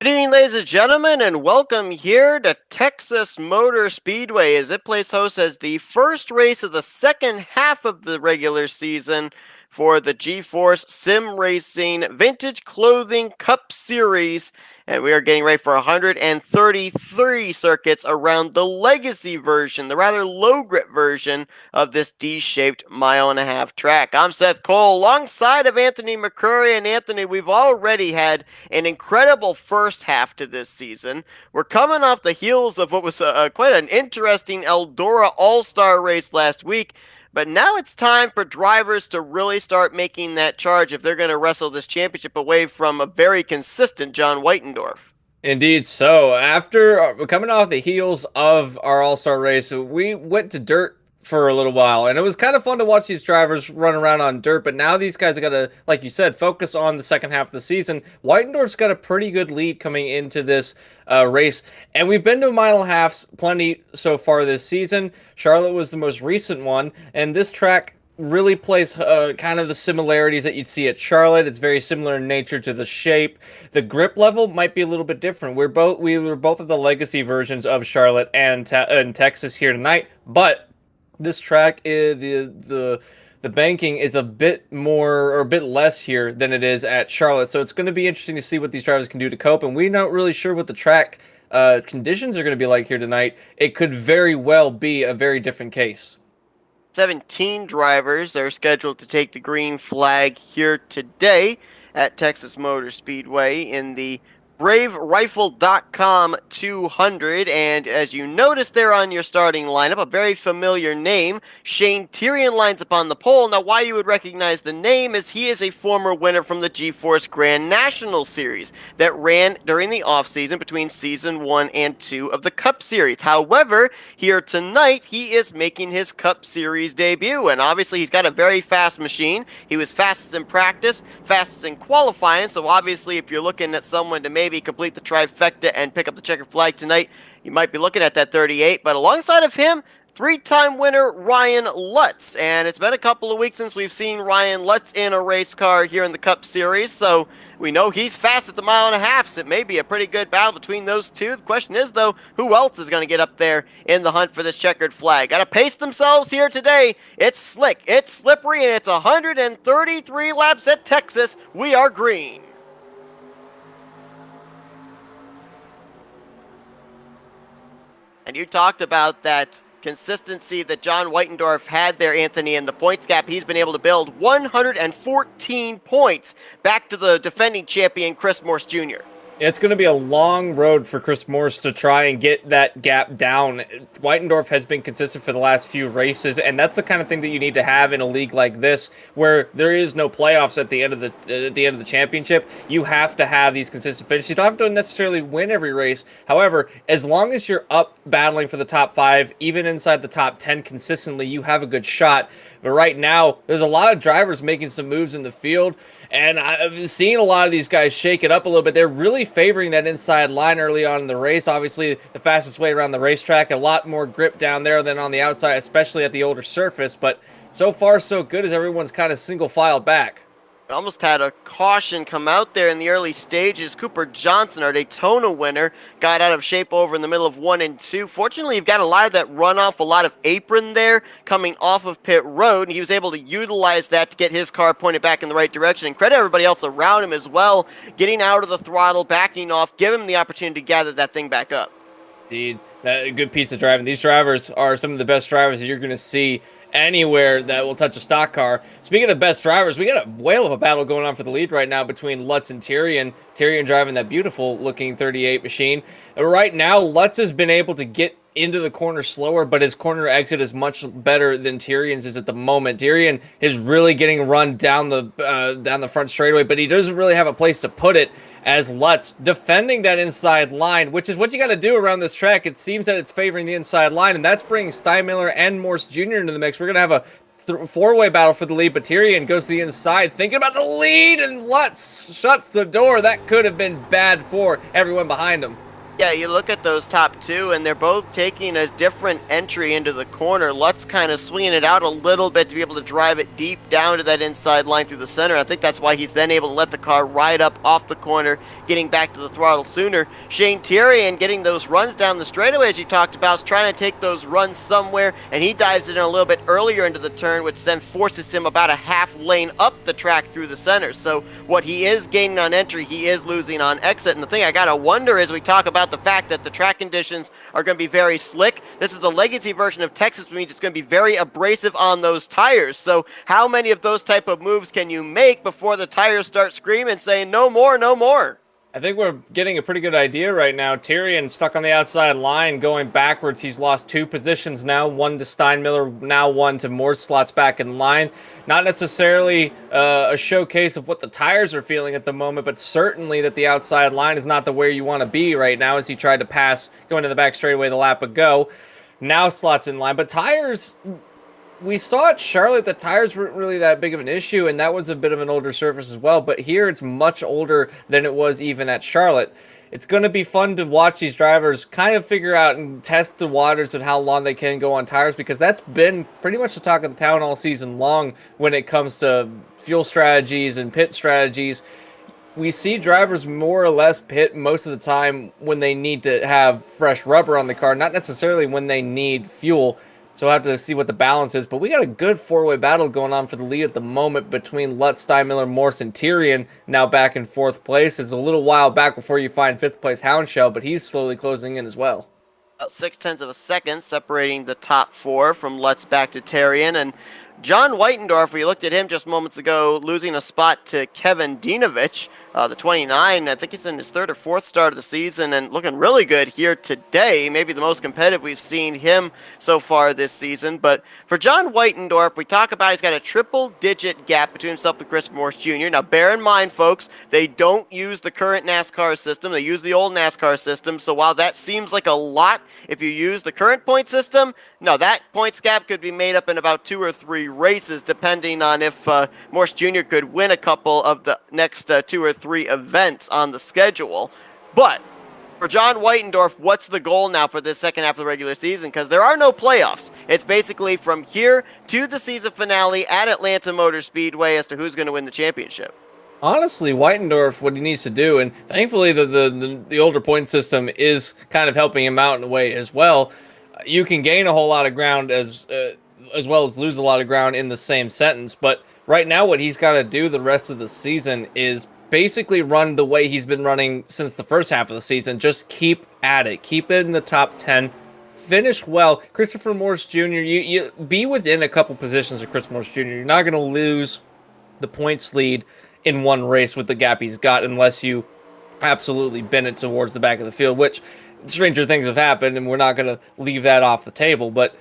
Good evening, ladies and gentlemen, and welcome here to Texas Motor Speedway as it plays host as the first race of the second half of the regular season for the G-Force Sim Racing Vintage Clothing Cup Series. And we are getting ready for 133 circuits around the legacy version, the rather low grip version of this D-shaped mile-and-a-half track. I'm Seth Cole alongside of Anthony McCurry. And Anthony, we've already had an incredible first half to this season. We're coming off the heels of what was quite an interesting Eldora All-Star race last week. But now it's time for drivers to really start making that charge if they're going to wrestle this championship away from a very consistent John Whitendorf. Indeed. So after coming off the heels of our All-Star race, we went to dirt for a little while, and it was kind of fun to watch these drivers run around on dirt. But now these guys are gonna, like you said, focus on the second half of the season. Whitendorf's got a pretty good lead coming into this race, and we've been to mile and a halves plenty so far this season. Charlotte was the most recent one, and this track really plays kind of the similarities that you'd see at Charlotte. It's very similar in nature to the shape. The grip level might be a little bit different. We were both of the legacy versions of Charlotte and Texas here tonight, but this track is the banking is a bit more or a bit less here than it is at Charlotte. So it's going to be interesting to see what these drivers can do to cope, and we're not really sure what the track conditions are going to be like here tonight. It could very well be a very different case. 17 drivers are scheduled to take the green flag here today at Texas Motor Speedway in the BraveRifle.com 200, and as you notice there on your starting lineup, a very familiar name, Shane Tyrion lines up on the pole. Now, why you would recognize the name is he is a former winner from the G-Force Grand National Series that ran during the offseason between Season 1 and 2 of the Cup Series. However, here tonight, he is making his Cup Series debut, and obviously he's got a very fast machine. He was fastest in practice, fastest in qualifying, so obviously if you're looking at someone to maybe complete the trifecta and pick up the checkered flag tonight, you might be looking at that 38. But alongside of him, three-time winner Ryan Lutz. And it's been a couple of weeks since we've seen Ryan Lutz in a race car here in the Cup Series, so we know he's fast at the mile and a half, so it may be a pretty good battle between those two. The question is, though, who else is going to get up there in the hunt for this checkered flag? Got to pace themselves here today. It's slick, it's slippery, and it's 133 laps at Texas. We are green. And you talked about that consistency that John Whitendorf had there, Anthony, and the points gap he's been able to build. 114 points back to the defending champion, Chris Morse Jr. It's going to be a long road for Chris Morse to try and get that gap down. Whitendorf has been consistent for the last few races, and that's the kind of thing that you need to have in a league like this, where there is no playoffs at the end of the championship. You have to have these consistent finishes. You don't have to necessarily win every race. However, as long as you're up battling for the top 5, even inside the top 10 consistently, you have a good shot. But right now, there's a lot of drivers making some moves in the field, and I've seen a lot of these guys shake it up a little bit. They're really favoring that inside line early on in the race. Obviously, the fastest way around the racetrack, a lot more grip down there than on the outside, especially at the older surface. But so far, so good as everyone's kind of single-filed back. Almost had a caution come out there in the early stages. Cooper Johnson, our Daytona winner, got out of shape over in the middle of 1 and 2. Fortunately, you've got a lot of that runoff, a lot of apron there coming off of pit road, and he was able to utilize that to get his car pointed back in the right direction. And credit everybody else around him as well, getting out of the throttle, backing off, give him the opportunity to gather that thing back up. Indeed, a good piece of driving. These drivers are some of the best drivers that you're going to see anywhere that will touch a stock car. Speaking of best drivers, we got a whale of a battle going on for the lead right now between Lutz and Tyrion. Tyrion driving that beautiful looking 38 machine. And right now, Lutz has been able to get into the corner slower, but his corner exit is much better than Tyrion's is at the moment. Tyrion is really getting run down the front straightaway, but he doesn't really have a place to put it, as Lutz defending that inside line, which is what you got to do around this track. It seems that it's favoring the inside line, and that's bringing Steinmiller and Morse Jr. into the mix. We're going to have a four-way battle for the lead, but Tyrion goes to the inside, thinking about the lead, and Lutz shuts the door. That could have been bad for everyone behind him. Yeah, you look at those top two, and they're both taking a different entry into the corner. Lutz kind of swinging it out a little bit to be able to drive it deep down to that inside line through the center. I think that's why he's then able to let the car ride up off the corner, getting back to the throttle sooner. Shane Tyrion getting those runs down the straightaway, as you talked about, is trying to take those runs somewhere, and he dives it in a little bit earlier into the turn, which then forces him about a half lane up the track through the center. So what he is gaining on entry, he is losing on exit. And the thing I gotta wonder is, we talk about the fact that the track conditions are going to be very slick. This is the legacy version of Texas, which means it's going to be very abrasive on those tires. So how many of those type of moves can you make before the tires start screaming, saying no more, no more? I think we're getting a pretty good idea right now. Tyrion stuck on the outside line, going backwards. He's lost 2 positions now, one to Steinmiller, now one to Morse, slots back in line. Not necessarily a showcase of what the tires are feeling at the moment, but certainly that the outside line is not the where you want to be right now, as he tried to pass going to the back straightaway the lap ago. Now slots in line, but tires, we saw at Charlotte the tires weren't really that big of an issue, and that was a bit of an older surface as well, but here it's much older than it was even at Charlotte. It's going to be fun to watch these drivers kind of figure out and test the waters and how long they can go on tires, because that's been pretty much the talk of the town all season long when it comes to fuel strategies and pit strategies. We see drivers more or less pit most of the time when they need to have fresh rubber on the car, not necessarily when they need fuel. So we'll have to see what the balance is. But we got a good 4-way battle going on for the lead at the moment between Lutz, Steinmiller, Morse, and Tyrion, now back in 4th place. It's a little while back before you find 5th place Houndshell, but he's slowly closing in as well. About 0.6 of a second separating the top 4 from Lutz back to Tyrion. And John Whitendorf, we looked at him just moments ago, losing a spot to Kevin Dinovich, the 29. I think he's in his 3rd or 4th start of the season and looking really good here today. Maybe the most competitive we've seen him so far this season. But for John Whitendorf, we talk about he's got a triple-digit gap between himself and Chris Morse Jr. Now, bear in mind, folks, they don't use the current NASCAR system. They use the old NASCAR system. So while that seems like a lot, if you use the current point system, no, that points gap could be made up in about 2 or 3 races, depending on if Morse Jr. could win a couple of the next 2 or 3 events on the schedule. But for John Whitendorf, what's the goal now for this second half of the regular season? Because there are no playoffs. It's basically from here to the season finale at Atlanta Motor Speedway as to who's going to win the championship. Honestly, Whitendorf, what he needs to do, and thankfully the older point system is kind of helping him out in a way as well. You can gain a whole lot of ground as well as lose a lot of ground in the same sentence. But right now, what he's got to do the rest of the season is basically run the way he's been running since the first half of the season. Just keep at it. Keep it in the top 10. Finish well. Christopher Morse Jr., you be within a couple positions of Chris Morse Jr. You're not going to lose the points lead in one race with the gap he's got unless you absolutely bend it towards the back of the field, which stranger things have happened, and we're not going to leave that off the table. But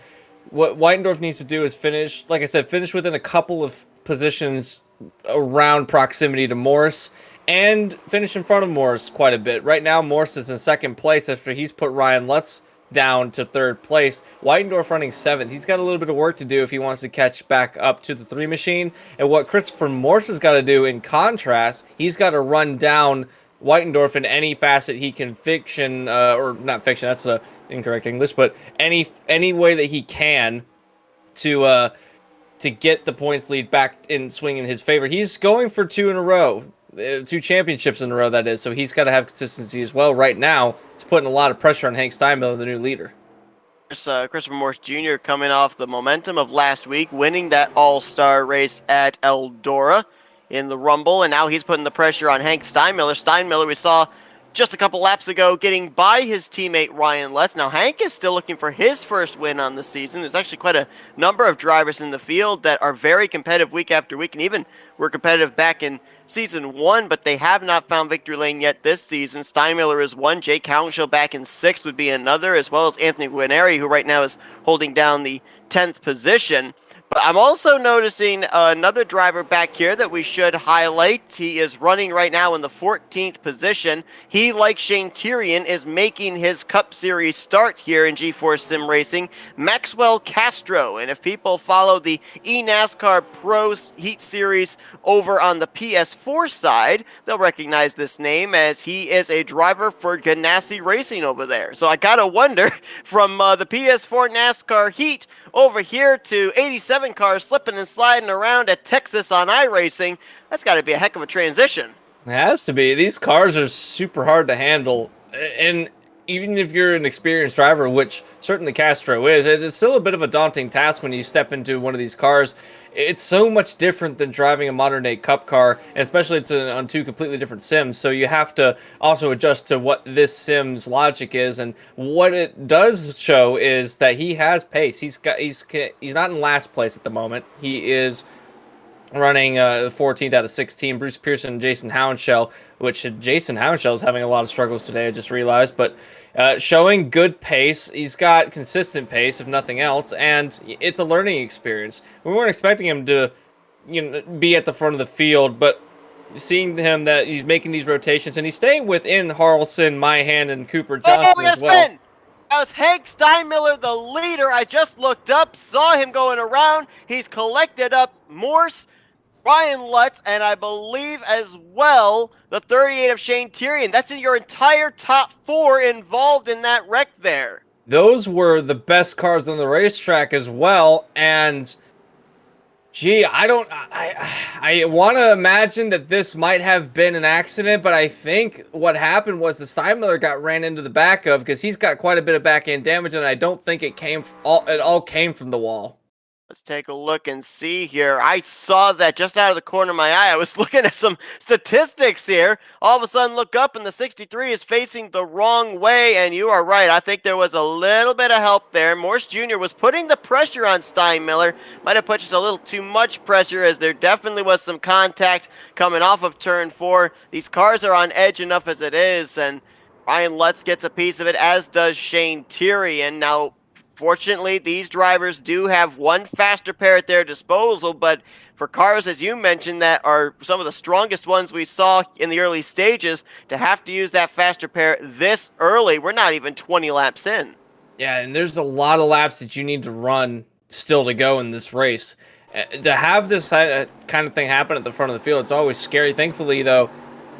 what Whitendorf needs to do is finish, like I said, finish within a couple of positions around proximity to Morse and finish in front of Morse quite a bit. Right now, Morse is in 2nd place after he's put Ryan Lutz down to 3rd place. Whitendorf running 7th. He's got a little bit of work to do if he wants to catch back up to the 3 machine. And what Christopher Morse has got to do, in contrast, he's got to run down Whitendorf in any facet he can fiction, or not fiction, that's incorrect English, but any way that he can to get the points lead back in swing in his favor. He's going for 2 in a row, 2 championships in a row, that is, so he's got to have consistency as well. Right now, it's putting a lot of pressure on Hank Steinmiller, the new leader. Christopher Morse Jr. coming off the momentum of last week, winning that all-star race at Eldora in the Rumble, and now he's putting the pressure on Hank Steinmiller. Steinmiller, we saw just a couple laps ago, getting by his teammate Ryan Lutz. Now, Hank is still looking for his first win on the season. There's actually quite a number of drivers in the field that are very competitive week after week, and even were competitive back in Season 1, but they have not found victory lane yet this season. Steinmiller is one. Jake Hounshell back in 6th would be another, as well as Anthony Guarneri, who right now is holding down the 10th position. But I'm also noticing another driver back here that we should highlight. He is running right now in the 14th position. He, like Shane Tyrion, is making his Cup Series start here in G4 Sim Racing, Maxwell Castro. And if people follow the eNASCAR Pro Heat Series over on the PS4 side, they'll recognize this name as he is a driver for Ganassi Racing over there. So I gotta wonder, from the PS4 NASCAR Heat over here to 87 cars slipping and sliding around at Texas on iRacing, that's got to be a heck of a transition. It has to be. These cars are super hard to handle, and even if you're an experienced driver, which certainly Castro is, it's still a bit of a daunting task when you step into one of these cars. It's so much different than driving a modern day cup car, and especially it's on two completely different sims. So you have to also adjust to what this sim's logic is, and what it does show is that he has pace. He's not in last place at the moment. He is running the 14th out of 16. Bruce Pearson and Jason Houndshell, which Jason Houndshell is having a lot of struggles today, I just realized, but showing good pace. He's got consistent pace, if nothing else, and it's a learning experience. We weren't expecting him to, be at the front of the field, but seeing him that he's making these rotations, and he's staying within Harrelson, Myhan, and Cooper Johnson as well. Ben! That was Hank Steinmiller, the leader. I just looked up, saw him going around. He's collected up Morse, Ryan Lutz, and I believe as well the 38 of Shane Tyrion. That's in your entire top four involved in that wreck there. Those were the best cars on the racetrack as well, and gee, I want to imagine that this might have been an accident, but I think what happened was the Steinmiller got ran into the back of, because he's got quite a bit of back end damage, and I don't think it all came from the wall. Let's take a look and see here. I saw that just out of the corner of my eye. I was looking at some statistics here. All of a sudden, look up, and the 63 is facing the wrong way, and you are right. I think there was a little bit of help there. Morse Jr. was putting the pressure on Steinmiller. Might have put just a little too much pressure, as there definitely was some contact coming off of turn 4. These cars are on edge enough as it is, and Ryan Lutz gets a piece of it, as does Shane Tyrion. Now, fortunately, these drivers do have one faster pair at their disposal, but for cars, as you mentioned, that are some of the strongest ones we saw in the early stages, to have to use that faster pair this early, we're not even 20 laps in. Yeah, and there's a lot of laps that you need to run still to go in this race. To have this kind of thing happen at the front of the field, it's always scary. Thankfully, though,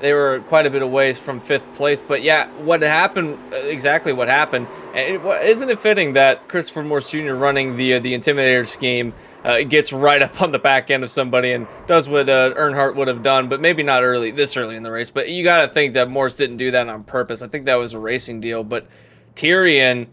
they were quite a bit away from 5th place. But yeah, what happened, exactly what happened. Isn't it fitting that Christopher Morse Jr. running the Intimidator scheme gets right up on the back end of somebody and does what Earnhardt would have done, but maybe not this early in the race. But you got to think that Morse didn't do that on purpose. I think that was a racing deal. But Tyrion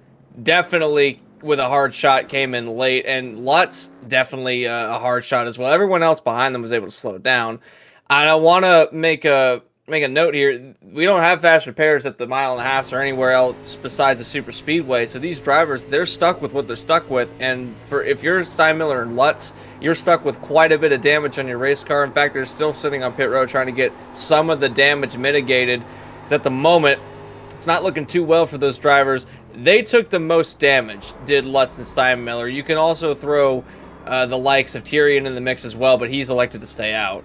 definitely, with a hard shot, came in late, and Lutz definitely a hard shot as well. Everyone else behind them was able to slow down. And I want to make a note here. We don't have fast repairs at the 1.5 miles or anywhere else besides the super speedway. So these drivers, they're stuck with what they're stuck with. And if you're Steinmiller and Lutz, you're stuck with quite a bit of damage on your race car. In fact, they're still sitting on pit road trying to get some of the damage mitigated, because at the moment, it's not looking too well for those drivers. They took the most damage, did Lutz and Steinmiller. You can also throw the likes of Tyrion in the mix as well, but he's elected to stay out.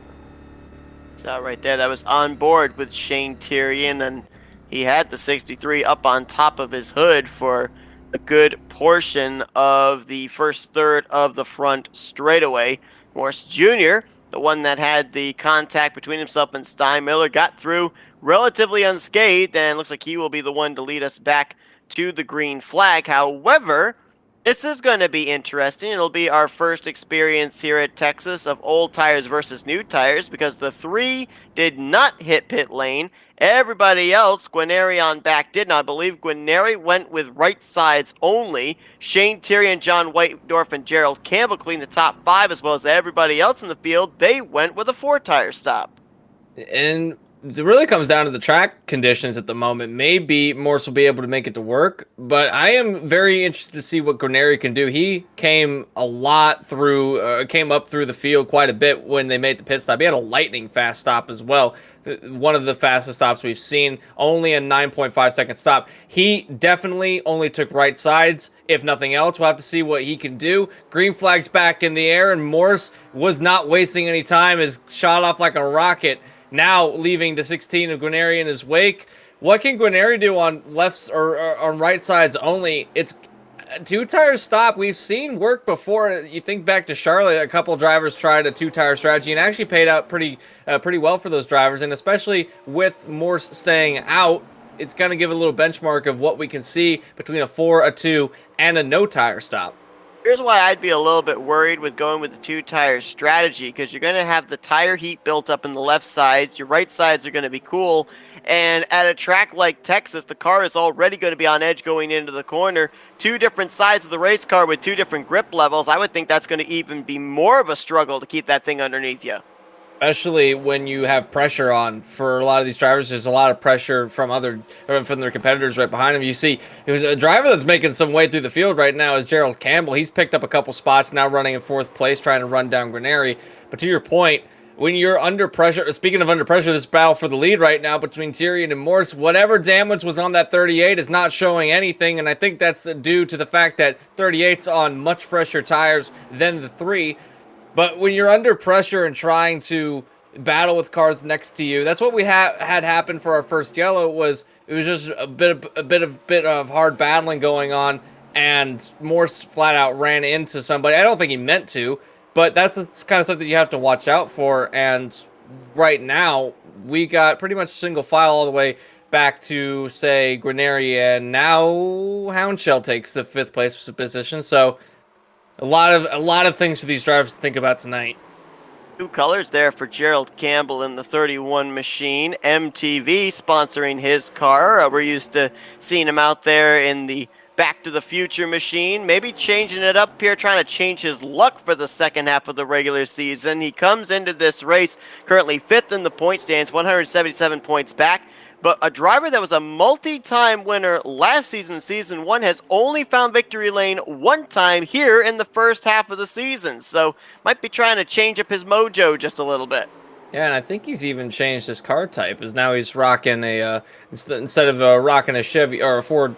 So right there, that was on board with Shane Tyrion, and he had the 63 up on top of his hood for a good portion of the first third of the front straightaway. Morse Jr., the one that had the contact between himself and Steinmiller, got through relatively unscathed, and looks like he will be the one to lead us back to the green flag. However, this is going to be interesting. It'll be our first experience here at Texas of old tires versus new tires, because the 3 did not hit pit lane. Everybody else, Guarneri on back did not. I believe Guarneri went with right sides only. Shane Tyrion, John Whitedorf, and Gerald Campbell cleaned the top 5, as well as everybody else in the field. They went with a 4-tire stop. And it really comes down to the track conditions at the moment. Maybe Morse will be able to make it to work, but I am very interested to see what Guarneri can do. He came a lot through, came up through the field quite a bit when they made the pit stop. He had a lightning fast stop as well. One of the fastest stops we've seen, only a 9.5-second stop. He definitely only took right sides, if nothing else. We'll have to see what he can do. Green flag's back in the air, and Morse was not wasting any time, is shot off like a rocket, now leaving the 16 of Guarneri in his wake. What can Guarneri do on lefts or on right sides only? It's a two-tire stop. We've seen work before. You think back to Charlotte, a couple drivers tried a two-tire strategy and actually paid out pretty well for those drivers, and especially with Morse staying out, it's going to give a little benchmark of what we can see between a 4, a 2, and a no-tire stop. Here's why I'd be a little bit worried with going with the two-tire strategy, because you're going to have the tire heat built up in the left sides. Your right sides are going to be cool. And at a track like Texas, the car is already going to be on edge going into the corner. Two different sides of the race car with two different grip levels. I would think that's going to even be more of a struggle to keep that thing underneath you. Especially when you have pressure on for a lot of these drivers. There's a lot of pressure from their competitors right behind them. You see, it was a driver that's making some way through the field right now is Gerald Campbell. He's picked up a couple spots, now running in 4th place, trying to run down Guarneri. But to your point, when you're under pressure, speaking of under pressure, this battle for the lead right now between Tyrion and Morse, whatever damage was on that 38 is not showing anything, and I think that's due to the fact that 38's on much fresher tires than the 3. But when you're under pressure and trying to battle with cars next to you, that's what we had happen for our first yellow. It was just a bit of hard battling going on, and Morse flat out ran into somebody. I don't think he meant to, but that's kind of something you have to watch out for. And right now, we got pretty much single file all the way back to, say, Guarneri, and now Houndshell takes the 5th place position. So a lot of things for these drivers to think about tonight. Two colors there for Gerald Campbell in the 31 machine. MTV sponsoring his car. We're used to seeing him out there in the Back to the Future machine. Maybe changing it up here, trying to change his luck for the second half of the regular season. He comes into this race currently 5th in the point stands, 177 points back. But a driver that was a multi-time winner last season, Season 1, has only found victory lane one time here in the first half of the season. So might be trying to change up his mojo just a little bit. Yeah, and I think he's even changed his car type, as now he's rocking a, instead of rocking a Chevy, or a Ford,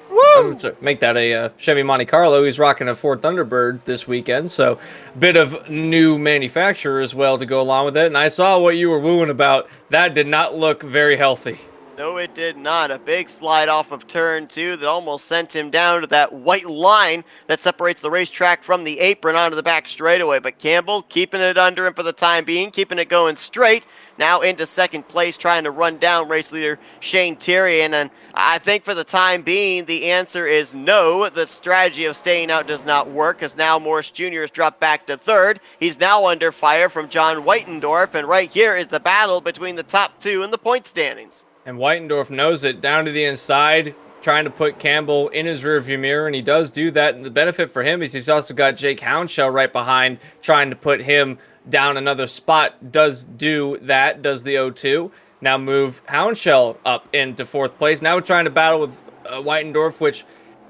make that a Chevy Monte Carlo, he's rocking a Ford Thunderbird this weekend, so a bit of new manufacturer as well to go along with it, and I saw what you were wooing about. That did not look very healthy. No, it did not. A big slide off of turn 2 that almost sent him down to that white line that separates the racetrack from the apron onto the back straightaway. But Campbell keeping it under him for the time being, keeping it going straight. Now into 2nd place, trying to run down race leader Shane Tyrion. And I think for the time being, the answer is no. The strategy of staying out does not work, as now Morse Jr. has dropped back to 3rd. He's now under fire from John Whitendorf. And right here is the battle between the top 2 in the point standings. And Whitendorf knows it, down to the inside, trying to put Campbell in his rearview mirror, and he does do that. And the benefit for him is he's also got Jake Houndshell right behind, trying to put him down another spot. Does do that, does the 0-2. Now move Houndshell up into 4th place. Now we're trying to battle with Whitendorf, which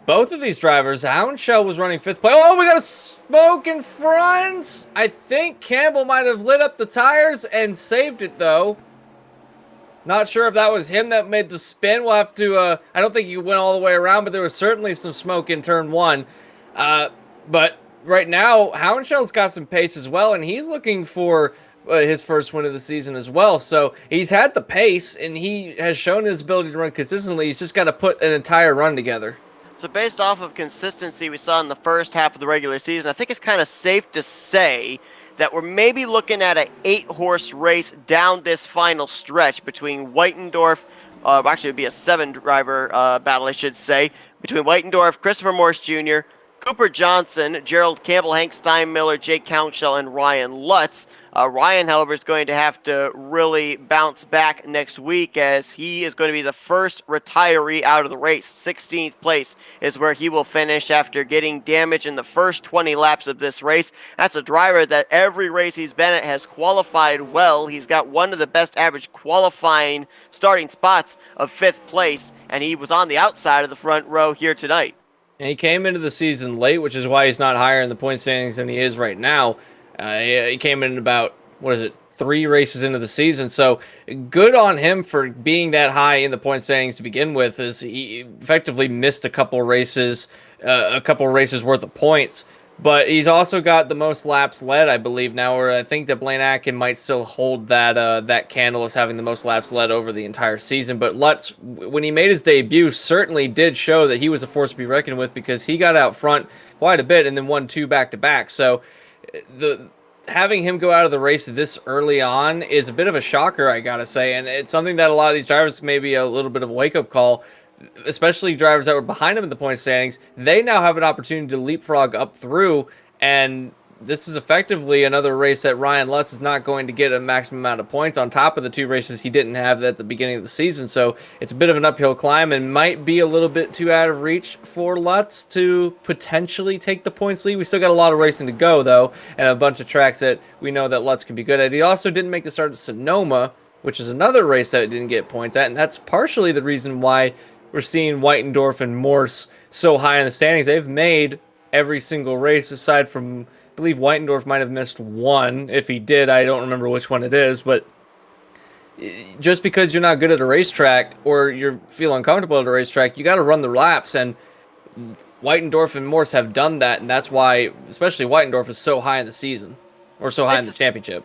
both of these drivers, Houndshell was running 5th place. Oh, we got a smoke in front! I think Campbell might have lit up the tires and saved it, though. Not sure if that was him that made the spin. We'll have to, I don't think he went all the way around, but there was certainly some smoke in turn 1. But right now, Houndshell's got some pace as well, and he's looking for his first win of the season as well. So he's had the pace, and he has shown his ability to run consistently. He's just got to put an entire run together. So based off of consistency we saw in the first half of the regular season, I think it's kind of safe to say that we're maybe looking at an 8-horse race down this final stretch between Whitendorf, actually it would be a 7-driver battle, I should say, between Whitendorf, Christopher Morse Jr., Cooper Johnson, Gerald Campbell, Hank Steinmiller, Jake Countshell, and Ryan Lutz. Ryan, however, is going to have to really bounce back next week as he is going to be the first retiree out of the race. 16th place is where he will finish after getting damage in the first 20 laps of this race. That's a driver that every race he's been at has qualified well. He's got one of the best average qualifying starting spots of 5th place, and he was on the outside of the front row here tonight. And he came into the season late, which is why he's not higher in the point standings than he is right now. He came in about, 3 races into the season. So good on him for being that high in the point standings to begin with, as he effectively missed a couple races worth of points. But he's also got the most laps led, I believe, now, where I think that Blaine Atkin might still hold that candle as having the most laps led over the entire season. But Lutz, when he made his debut, certainly did show that he was a force to be reckoned with, because he got out front quite a bit and then won 2 back-to-back. So having him go out of the race this early on is a bit of a shocker, I gotta say, and it's something that a lot of these drivers may be a little bit of a wake-up call, especially drivers that were behind him in the point standings. They now have an opportunity to leapfrog up through, and this is effectively another race that Ryan Lutz is not going to get a maximum amount of points on top of the 2 races he didn't have at the beginning of the season. So it's a bit of an uphill climb and might be a little bit too out of reach for Lutz to potentially take the points lead. We still got a lot of racing to go, though, and a bunch of tracks that we know that Lutz can be good at. He also didn't make the start at Sonoma, which is another race that it didn't get points at, and that's partially the reason why we're seeing Whitendorf and Morse so high in the standings. They've made every single race aside from, I believe Whitendorf might have missed one. If he did, I don't remember which one it is. But just because you're not good at a racetrack or you feel uncomfortable at a racetrack, you got to run the laps. And Whitendorf and Morse have done that, and that's why, especially Whitendorf, is so high in the season, or so high in the championship.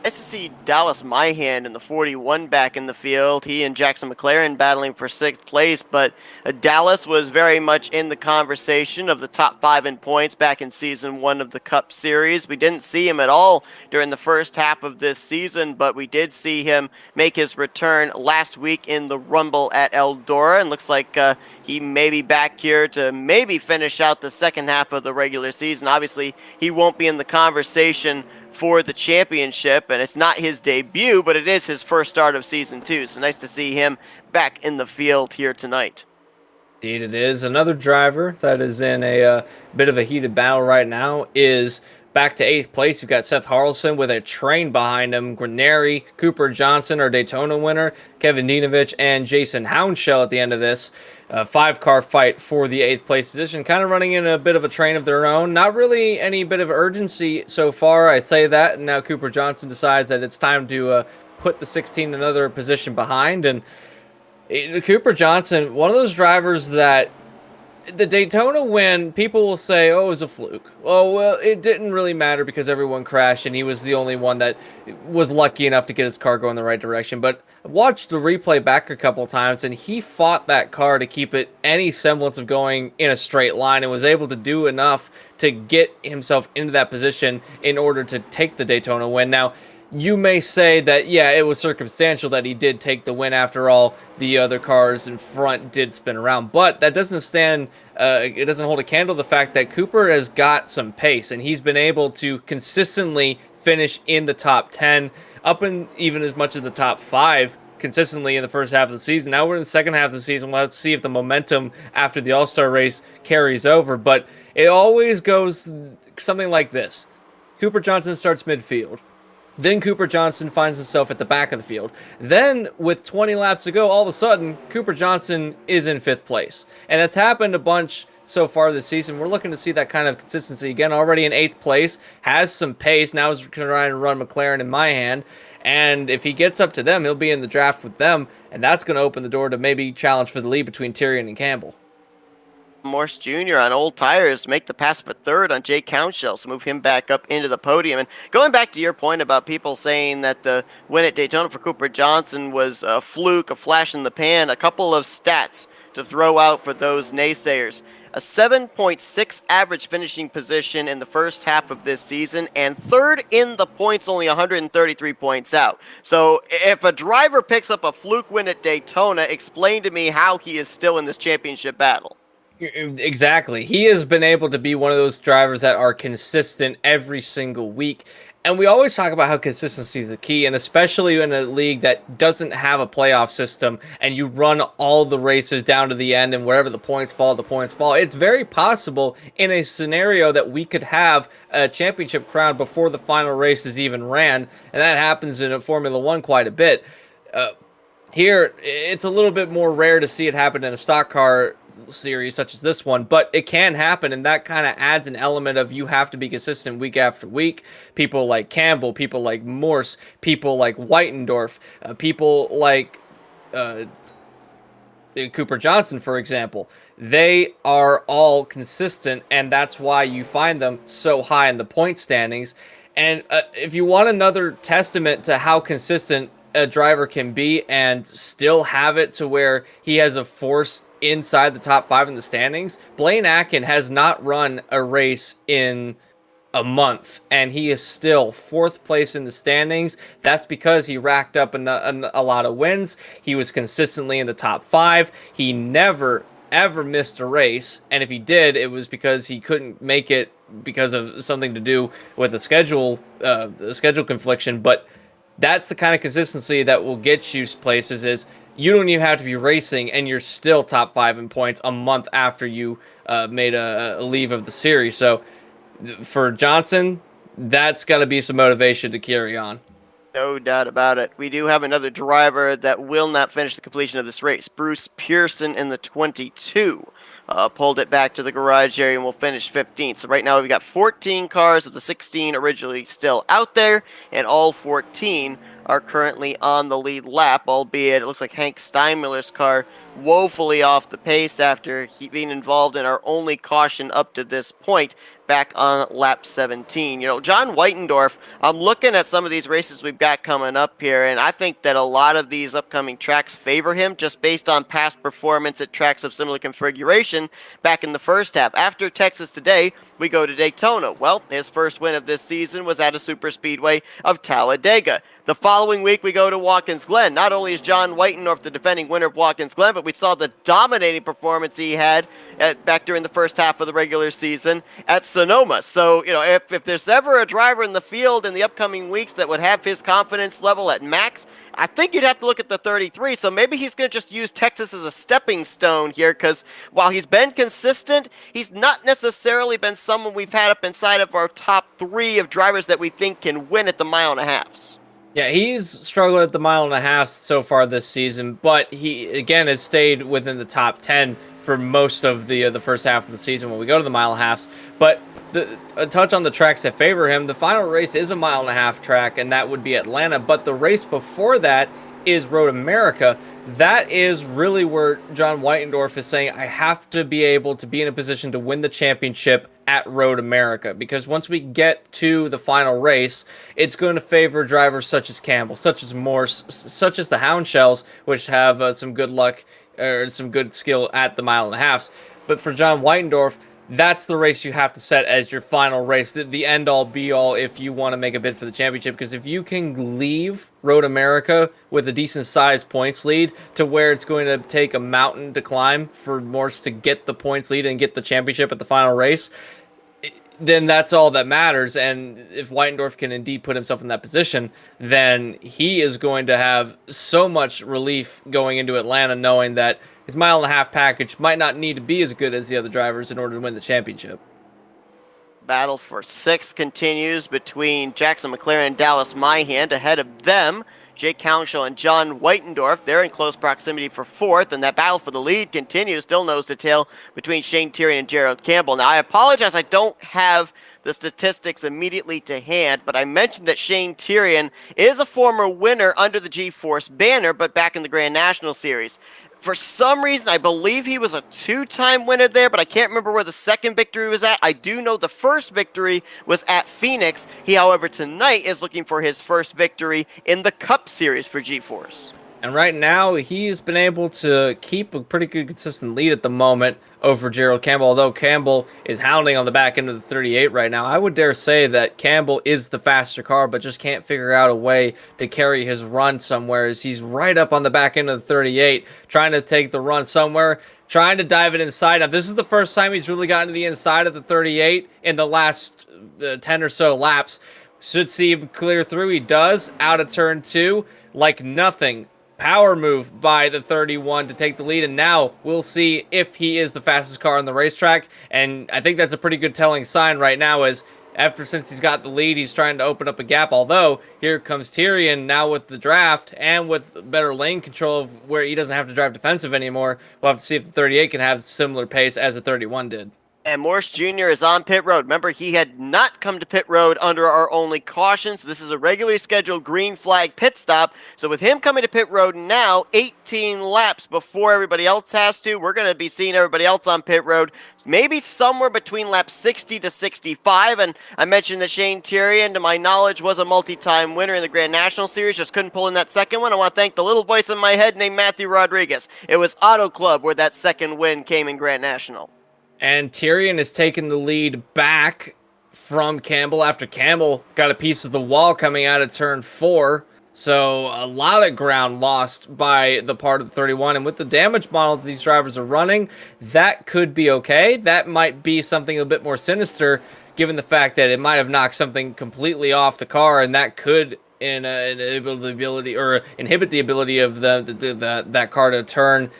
Nice to see Dallas Myhand in the 41 back in the field. He and Jackson McLaren battling for 6th place, but Dallas was very much in the conversation of the top 5 in points back in Season 1 of the Cup Series. We didn't see him at all during the first half of this season, but we did see him make his return last week in the Rumble at Eldora, and looks like he may be back here to maybe finish out the second half of the regular season. Obviously, he won't be in the conversation for the championship, and it's not his debut, but it is his first start of Season 2, so nice to see him back in the field here tonight. Indeed it is. Another driver that is in a bit of a heated battle right now is back to 8th place. You've got Seth Harlson with a train behind him. Guarneri, Cooper Johnson, our Daytona winner, Kevin Dinovich, and Jason Houndshell at the end of this 5-car fight for the 8th place position. Kind of running in a bit of a train of their own. Not really any bit of urgency so far. I say that, and now Cooper Johnson decides that it's time to put the 16 another position behind. And Cooper Johnson, one of those drivers that the Daytona win, people will say, oh, it was a fluke. Oh, well, it didn't really matter because everyone crashed and he was the only one that was lucky enough to get his car going the right direction. But I watched the replay back a couple times, and he fought that car to keep it any semblance of going in a straight line, and was able to do enough to get himself into that position in order to take the Daytona win. Now, you may say that, yeah, it was circumstantial that he did take the win. After all, the other cars in front did spin around. But that doesn't it doesn't hold a candle to the fact that Cooper has got some pace, and he's been able to consistently finish in the top 10, up in even as much as the top 5 consistently in the first half of the season. Now we're in the second half of the season. Let's see if the momentum after the All-Star race carries over. But it always goes something like this. Cooper Johnson starts midfield. Then Cooper Johnson finds himself at the back of the field. Then, with 20 laps to go, all of a sudden, Cooper Johnson is in 5th place. And that's happened a bunch so far this season. We're looking to see that kind of consistency again. Already in 8th place, has some pace. Now he's trying to run McLaren in my hand. And if he gets up to them, he'll be in the draft with them. And that's going to open the door to maybe challenge for the lead between Tyrion and Campbell. Morse Jr. on old tires make the pass for 3rd on Jake Countshell, so move him back up into the podium. And going back to your point about people saying that the win at Daytona for Cooper Johnson was a fluke, a flash in the pan, a couple of stats to throw out for those naysayers. A 7.6 average finishing position in the first half of this season, and 3rd in the points, only 133 points out. So if a driver picks up a fluke win at Daytona, explain to me how he is still in this championship battle. Exactly. He has been able to be one of those drivers that are consistent every single week. And we always talk about how consistency is the key, and especially in a league that doesn't have a playoff system and you run all the races down to the end and wherever the points fall, the points fall. It's very possible in a scenario that we could have a championship crown before the final race is even ran, and that happens in Formula One quite a bit. Uh, Here, it's a little bit more rare to see it happen in a stock car series such as this one, but it can happen, and that kind of adds an element of you have to be consistent week after week. People like Campbell, people like Morse, people like Whitendorf, people like uh, Cooper Johnson, for example. They are all consistent, and that's why you find them so high in the point standings. And if you want another testament to how consistent a driver can be and still have it to where he has a force inside the top 5 in the standings, Blaine Atkin has not run a race in a month, and he is still 4th place in the standings. That's because he racked up a lot of wins. He was consistently in the top 5. He never ever missed a race, and if he did, it was because he couldn't make it because of something to do with a schedule confliction. But that's the kind of consistency that will get you places. Is you don't even have to be racing, and you're still top 5 in points a month after you made a leave of the series. So for Johnson, that's got to be some motivation to carry on. No doubt about it. We do have another driver that will not finish the completion of this race. Bruce Pearson in the 22. Pulled it back to the garage area and will finish 15th. So right now we've got 14 cars of the 16 originally still out there, and all 14 are currently on the lead lap, albeit it looks like Hank Steinmiller's car woefully off the pace after he being involved in our only caution up to this point back on lap 17. You know, John Whitendorf, I'm looking at some of these races we've got coming up here, and I think that a lot of these upcoming tracks favor him just based on past performance at tracks of similar configuration back in the first half. After Texas today, we go to Daytona. Well, his first win of this season was at a super speedway of Talladega. The following week, we go to Watkins Glen. Not only is John Whitendorf the defending winner of Watkins Glen, but we saw the dominating performance he had back during the first half of the regular season at Sonoma. So, you know, if there's ever a driver in the field in the upcoming weeks that would have his confidence level at max, I think you'd have to look at the 33. So maybe he's going to just use Texas as a stepping stone here, because while he's been consistent, he's not necessarily been someone we've had up inside of our top 3 of drivers that we think can win at the mile and a halves. Yeah, he's struggled at the mile and a half so far this season, but he again has stayed within the top 10 for most of the first half of the season when we go to the mile and a halves. But a touch on the tracks that favor him, the final race is a mile and a half track, and that would be Atlanta. But the race before that is Road America. That is really where John Whitendorf is saying, I have to be able to be in a position to win the championship at Road America, because once we get to the final race, it's going to favor drivers such as Campbell, such as Morse, such as the Hound Shells, which have some good luck or some good skill at the mile and a halves. But for John Whitendorf, that's the race you have to set as your final race, the end-all, be-all if you want to make a bid for the championship. Because if you can leave Road America with a decent-sized points lead to where it's going to take a mountain to climb for Morse to get the points lead and get the championship at the final race, then that's all that matters. And if Whitendorf can indeed put himself in that position, then he is going to have so much relief going into Atlanta, knowing that his mile and a half package might not need to be as good as the other drivers in order to win the championship. Battle for 6th continues between Jackson McLaren and Dallas Myhand. Ahead of them, Jake Counshall and John Whitendorf. They're in close proximity for 4th, and that battle for the lead continues, still nose to tail, between Shane Tyrion and Gerald Campbell. Now, I apologize, I don't have the statistics immediately to hand, but I mentioned that Shane Tyrion is a former winner under the G-Force banner, but back in the Grand National Series. For some reason, I believe he was a 2-time winner there, but I can't remember where the second victory was at. I do know the first victory was at Phoenix. He, however, tonight is looking for his first victory in the Cup Series for G-Force. And right now, he's been able to keep a pretty good consistent lead at the moment over Gerald Campbell. Although Campbell is hounding on the back end of the 38 right now, I would dare say that Campbell is the faster car, but just can't figure out a way to carry his run somewhere, as he's right up on the back end of the 38, trying to take the run somewhere, trying to dive it inside. Now, this is the first time he's really gotten to the inside of the 38 in the last 10 or so laps. Should see him clear through. He does, out of turn 2, like nothing. Power move by the 31 to take the lead, and now we'll see if he is the fastest car on the racetrack. And I think that's a pretty good telling sign right now, as since he's got the lead, he's trying to open up a gap. Although here comes Tyrion now with the draft and with better lane control of where he doesn't have to drive defensive anymore. We'll have to see if the 38 can have similar pace as the 31 did. And Morse Jr. is on pit road. Remember, he had not come to pit road under our only caution, so this is a regularly scheduled green flag pit stop. So with him coming to pit road now, 18 laps before everybody else has to, we're going to be seeing everybody else on pit road, maybe somewhere between laps 60 to 65. And I mentioned that Shane Tyrion, to my knowledge, was a multi-time winner in the Grand National Series, just couldn't pull in that second one. I want to thank the little voice in my head named Matthew Rodriguez. It was Auto Club where that second win came in Grand National. And Tyrion has taken the lead back from Campbell after Campbell got a piece of the wall coming out of turn 4. So a lot of ground lost by the part of the 31. And with the damage model that these drivers are running, that could be okay. That might be something a bit more sinister, given the fact that it might have knocked something completely off the car, and that could inhibit the ability of that car to turn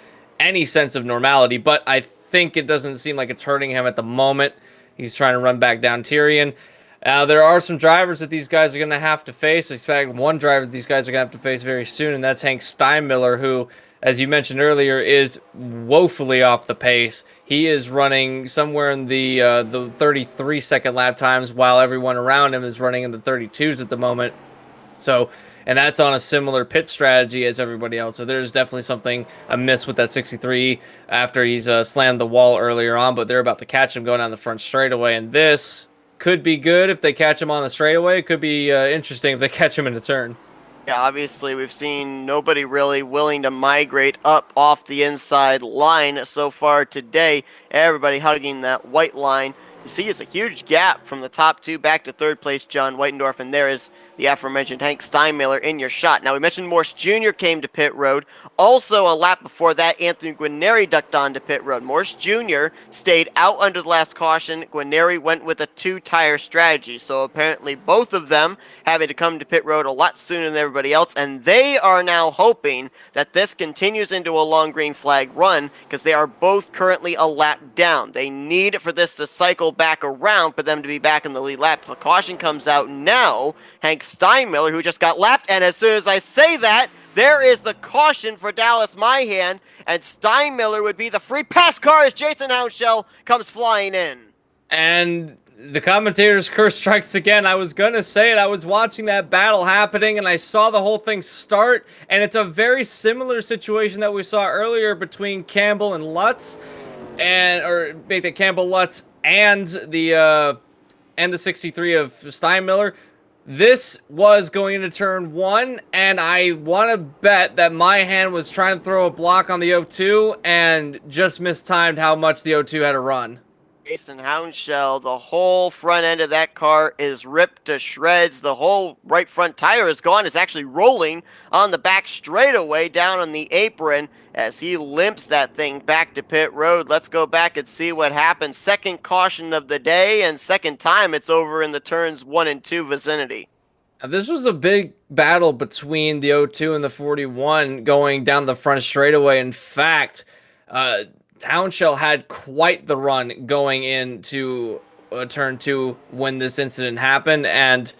any sense of normality. But I think it doesn't seem like it's hurting him at the moment. He's trying to run back down Tyrion. There are some drivers that these guys are going to have to face. In fact, one driver that these guys are going to have to face very soon, and that's Hank Steinmiller, who, as you mentioned earlier, is woefully off the pace. He is running somewhere in the 33-second lap times, while everyone around him is running in the 32s at the moment. So, and that's on a similar pit strategy as everybody else. So there's definitely something amiss with that 63 after he's slammed the wall earlier on, but they're about to catch him going down the front straightaway. And this could be good if they catch him on the straightaway. It could be interesting if they catch him in a turn. Yeah, obviously we've seen nobody really willing to migrate up off the inside line so far today. Everybody hugging that white line. You see, it's a huge gap from the top two back to third place, John Whitendorf, and there is the aforementioned Hank Steinmiller in your shot. Now, we mentioned Morse Jr. came to pit road. Also, a lap before that, Anthony Guarneri ducked on to pit road. Morse Jr. stayed out under the last caution. Guarneri went with a two-tire strategy. So apparently both of them having to come to pit road a lot sooner than everybody else. And they are now hoping that this continues into a long green flag run, because they are both currently a lap down. They need for this to cycle back around for them to be back in the lead lap. If a caution comes out now, Hank Steinmiller, who just got lapped, and as soon as I say that, there is the caution for Dallas Myhan, and Steinmiller would be the free pass car as Jason Hounshell comes flying in. And the commentator's curse strikes again. I was gonna say it. I was watching that battle happening, and I saw the whole thing start, and it's a very similar situation that we saw earlier between Campbell and Lutz, or make the Campbell Lutz and the 63 of Steinmiller. This was going into turn 1, and I want to bet that Myhan was trying to throw a block on the 02 and just mistimed how much the 02 had to run. Jason Hounshell, the whole front end of that car is ripped to shreds. The whole right front tire is gone. It's actually rolling on the back straightaway down on the apron as he limps that thing back to pit road. Let's go back and see what happens. Second caution of the day, and second time it's over in the turns 1 and 2 vicinity. Now, this was a big battle between the 02 and the 41 going down the front straightaway. In fact, Hounshell had quite the run going into turn 2 when this incident happened, and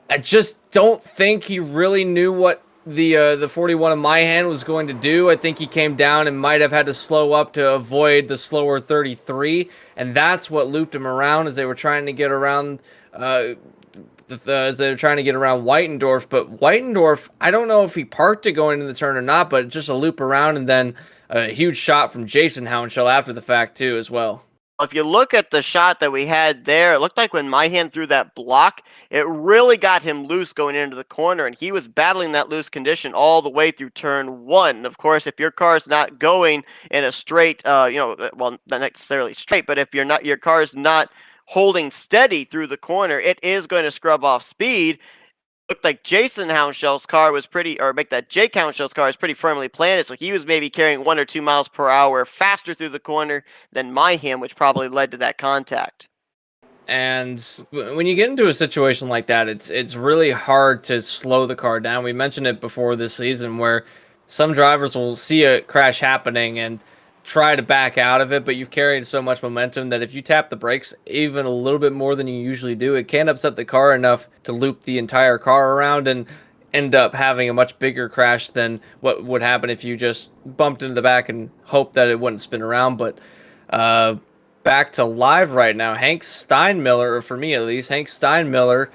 I just don't think he really knew what the 41 of Myhan was going to do. I think he came down and might have had to slow up to avoid the slower 33, and that's what looped him around as they were trying to get around Whitendorf. But Whitendorf, I don't know if he parked it going into the turn or not, but just a loop around, and then a huge shot from Jason Hounshell after the fact too as well. If you look at the shot that we had there, it looked like when Myhan threw that block, it really got him loose going into the corner, and he was battling that loose condition all the way through turn one. Of course, if your car's not going in a straight, well, not necessarily straight, but if your car's not holding steady through the corner, it is going to scrub off speed. Looked like Jason Houndshell's car was pretty, or make that Jake Houndshell's car is pretty firmly planted, so he was maybe carrying 1 or 2 miles per hour faster through the corner than Myham, which probably led to that contact. And when you get into a situation like that, it's really hard to slow the car down. We mentioned it before this season where some drivers will see a crash happening and try to back out of it, but you've carried so much momentum that if you tap the brakes even a little bit more than you usually do, it can upset the car enough to loop the entire car around and end up having a much bigger crash than what would happen if you just bumped into the back and hoped that it wouldn't spin around. But back to live right now, Hank Steinmiller, or for me at least, Hank Steinmiller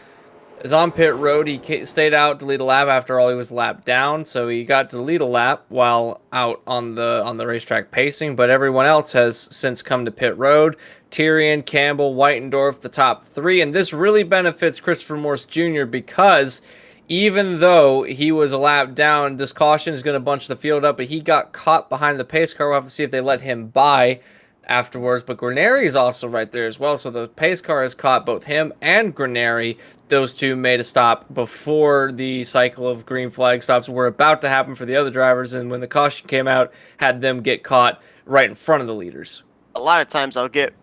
is on pit road. He stayed out to lead a lap. After all, he was lapped down, so he got to lead a lap while out on the racetrack pacing. But everyone else has since come to pit road. Tyrion, Campbell, Whitendorf, the top three, and this really benefits Christopher Morse Jr. because even though he was a lap down, this caution is going to bunch the field up, but he got caught behind the pace car. We'll have to see if they let him by afterwards, but Granary is also right there as well, so the pace car has caught both him and Granary. Those two made a stop before the cycle of green flag stops were about to happen for the other drivers, and when the caution came out, had them get caught right in front of the leaders. A lot of times I'll get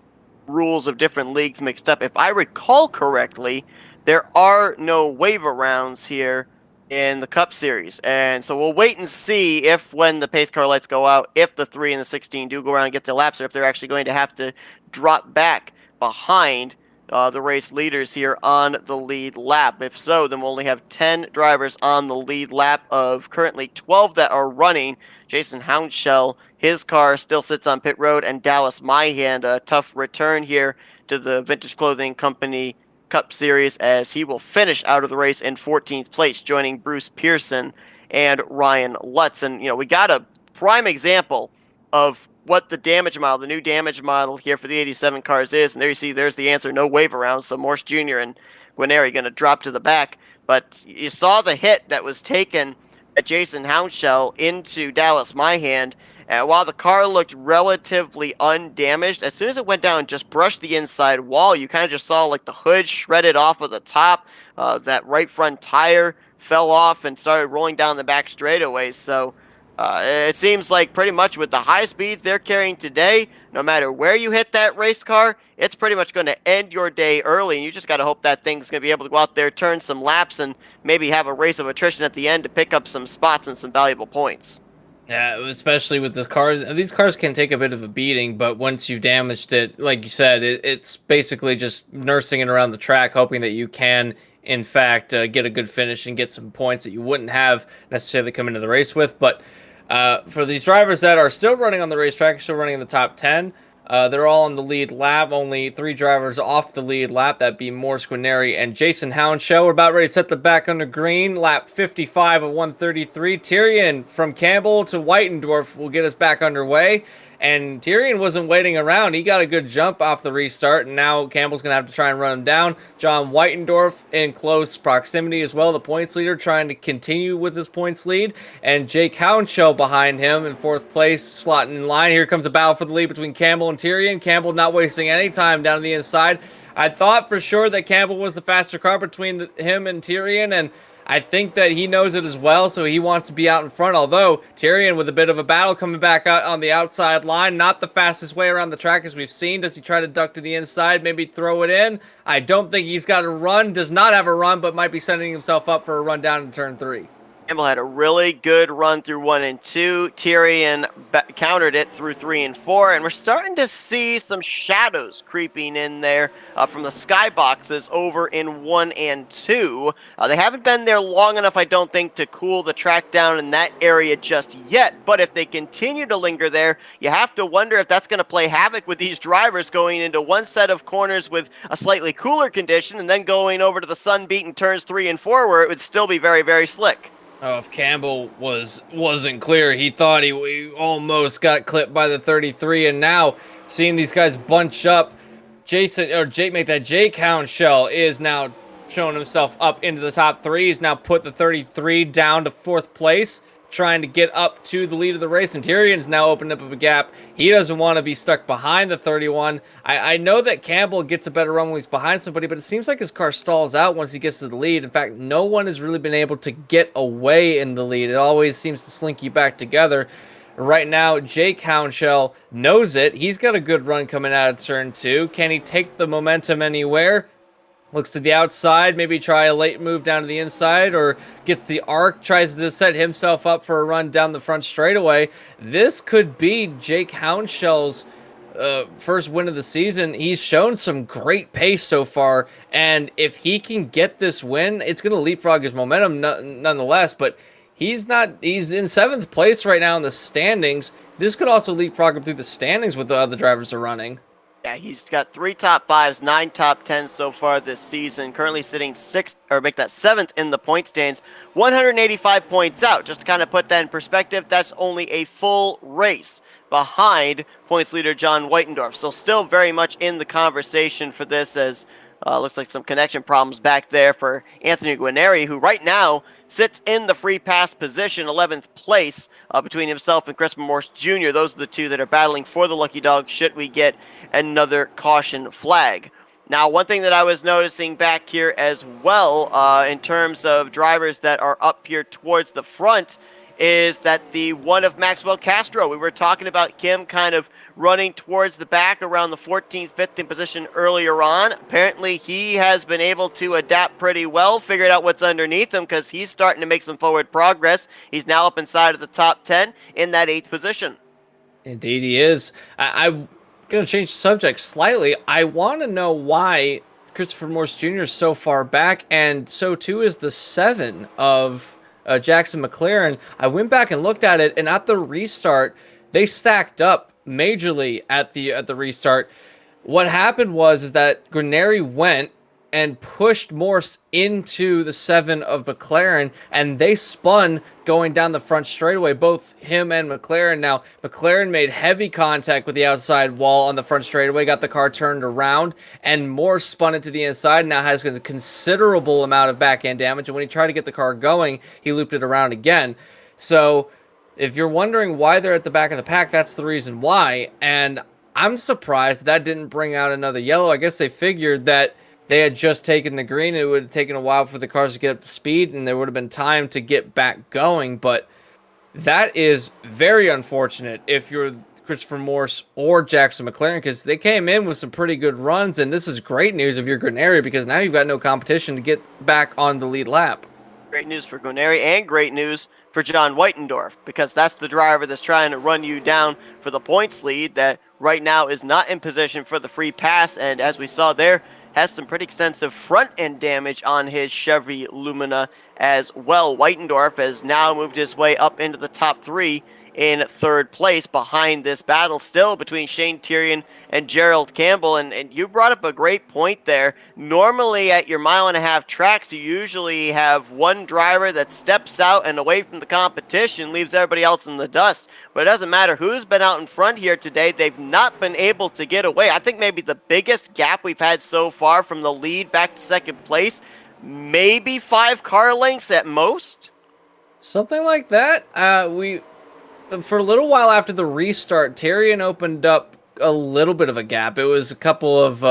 rules of different leagues mixed up. If I recall correctly, there are no waiver rounds here in the Cup Series. And so we'll wait and see if, when the pace car lights go out, if the 3 and the 16 do go around and get the laps, or if they're actually going to have to drop back behind the race leaders here on the lead lap. If so, then we'll only have 10 drivers on the lead lap of currently 12 that are running. Jason Houndshell, his car still sits on pit road, and Dallas Myhand, a tough return here to the Vintage Clothing Company Cup Series, as he will finish out of the race in 14th place, joining Bruce Pearson and Ryan Lutz. And, we got a prime example of what the damage model, the new damage model here for the 87 cars is. And there you see, there's the answer, no wave around. So Morse Jr. and Guarneri going to drop to the back. But you saw the hit that was taken at Jason Houndshell into Dallas Myhand. While the car looked relatively undamaged, as soon as it went down and just brushed the inside wall, you kind of just saw like the hood shredded off of the top. That right front tire fell off and started rolling down the back straightaways. So it seems like pretty much with the high speeds they're carrying today, no matter where you hit that race car, it's pretty much going to end your day early. And you just got to hope that thing's going to be able to go out there, turn some laps, and maybe have a race of attrition at the end to pick up some spots and some valuable points. Yeah, especially with the cars. These cars can take a bit of a beating, but once you've damaged it, like you said, it's basically just nursing it around the track, hoping that you can, in fact, get a good finish and get some points that you wouldn't have necessarily come into the race with. But for these drivers that are still running on the racetrack, still running in the top 10, they're all on the lead lap. Only 3 drivers off the lead lap. That'd be Morse Guarneri and Jason Houndshell. We're about ready to set the back under green. Lap 55 at 133. Tyrion from Campbell to Whitendorf will get us back underway. And Tyrion wasn't waiting around. He got a good jump off the restart, and now Campbell's going to have to try and run him down. John Whitendorf in close proximity as well, the points leader, trying to continue with his points lead. And Jake Houndshell behind him in 4th place, slotting in line. Here comes a battle for the lead between Campbell and Tyrion. Campbell not wasting any time down to the inside. I thought for sure that Campbell was the faster car between him and Tyrion, and I think that he knows it as well, so he wants to be out in front, although Tyrion with a bit of a battle coming back out on the outside line. Not the fastest way around the track as we've seen. Does he try to duck to the inside, maybe throw it in? I don't think he's got a run, does not have a run, but might be setting himself up for a run down in turn 3. Campbell had a really good run through 1 and 2. Tyrion countered it through 3 and 4, and we're starting to see some shadows creeping in there from the skyboxes over in 1 and 2. They haven't been there long enough, I don't think, to cool the track down in that area just yet, but if they continue to linger there, you have to wonder if that's going to play havoc with these drivers going into one set of corners with a slightly cooler condition and then going over to the sun-beaten turns 3 and 4 where it would still be very, very slick. Oh, if Campbell wasn't clear, he thought he almost got clipped by the 33, and now seeing these guys bunch up, Jake make that Jake Hound shell is now showing himself up into the top three. He's now put the 33 down to fourth place, trying to get up to the lead of the race. And Tyrion's now opened up a gap. He doesn't want to be stuck behind the 31. I know that Campbell gets a better run when he's behind somebody, but it seems like his car stalls out once he gets to the lead. In fact, no one has really been able to get away in the lead. It always seems to slinky back together. Right now, Jake Houndshell knows it. He's got a good run coming out of turn two. Can he take the momentum anywhere? Looks to the outside, maybe try a late move down to the inside, or gets the arc, tries to set himself up for a run down the front straightaway. This could be Jake Houndshell's first win of the season. He's shown some great pace so far, and if he can get this win, it's going to leapfrog his momentum nonetheless, but he's in 7th place right now in the standings. This could also leapfrog him through the standings with the other drivers are running. Yeah, he's got 3 top 5s, 9 top 10s so far this season. Currently sitting 6th, or make that 7th in the point stands. 185 points out. Just to kind of put that in perspective, that's only a full race behind points leader John Whitendorf. So still very much in the conversation for this, as looks like some connection problems back there for Anthony Guarneri, who right now sits in the free pass position, 11th place, between himself and Chris Morse Jr. Those are the two that are battling for the lucky dog should we get another caution flag. Now, one thing that I was noticing back here as well, in terms of drivers that are up here towards the front, is that the one of Maxwell Castro, we were talking about Kim kind of running towards the back around the 14th, 15th position earlier on. Apparently, he has been able to adapt pretty well, figured out what's underneath him, because he's starting to make some forward progress. He's now up inside of the top 10 in that 8th position. Indeed, he is. I'm going to change the subject slightly. I want to know why Christopher Morse Jr. is so far back, and so too is the 7 of Jackson McLaren. I went back and looked at it, and at the restart, they stacked up majorly at the restart. What happened is that Guarneri went and pushed Morse into the 7 of McLaren, and they spun going down the front straightaway, both him and McLaren. Now, McLaren made heavy contact with the outside wall on the front straightaway, got the car turned around, and Morse spun it to the inside, now has a considerable amount of backhand damage, and when he tried to get the car going, he looped it around again. So, if you're wondering why they're at the back of the pack, that's the reason why, and I'm surprised that didn't bring out another yellow. I guess they figured that they had just taken the green. It would have taken a while for the cars to get up to speed, and there would have been time to get back going. But that is very unfortunate if you're Christopher Morse or Jackson McLaren, because they came in with some pretty good runs, and this is great news if you're Guarneri, because now you've got no competition to get back on the lead lap. Great news for Guarneri, and great news for John Whitendorf, because that's the driver that's trying to run you down for the points lead that right now is not in position for the free pass, and as we saw there, has some pretty extensive front-end damage on his Chevy Lumina as well. Whitendorf has now moved his way up into the top 3 in 3rd place behind this battle still between Shane Tyrion and Gerald Campbell. And you brought up a great point there. Normally at your mile-and-a-half tracks, you usually have one driver that steps out and away from the competition, leaves everybody else in the dust. But it doesn't matter who's been out in front here today. They've not been able to get away. I think maybe the biggest gap we've had so far from the lead back to 2nd place, maybe 5 car lengths at most. Something like that. For a little while after the restart, Tyrion opened up a little bit of a gap. It was a couple of,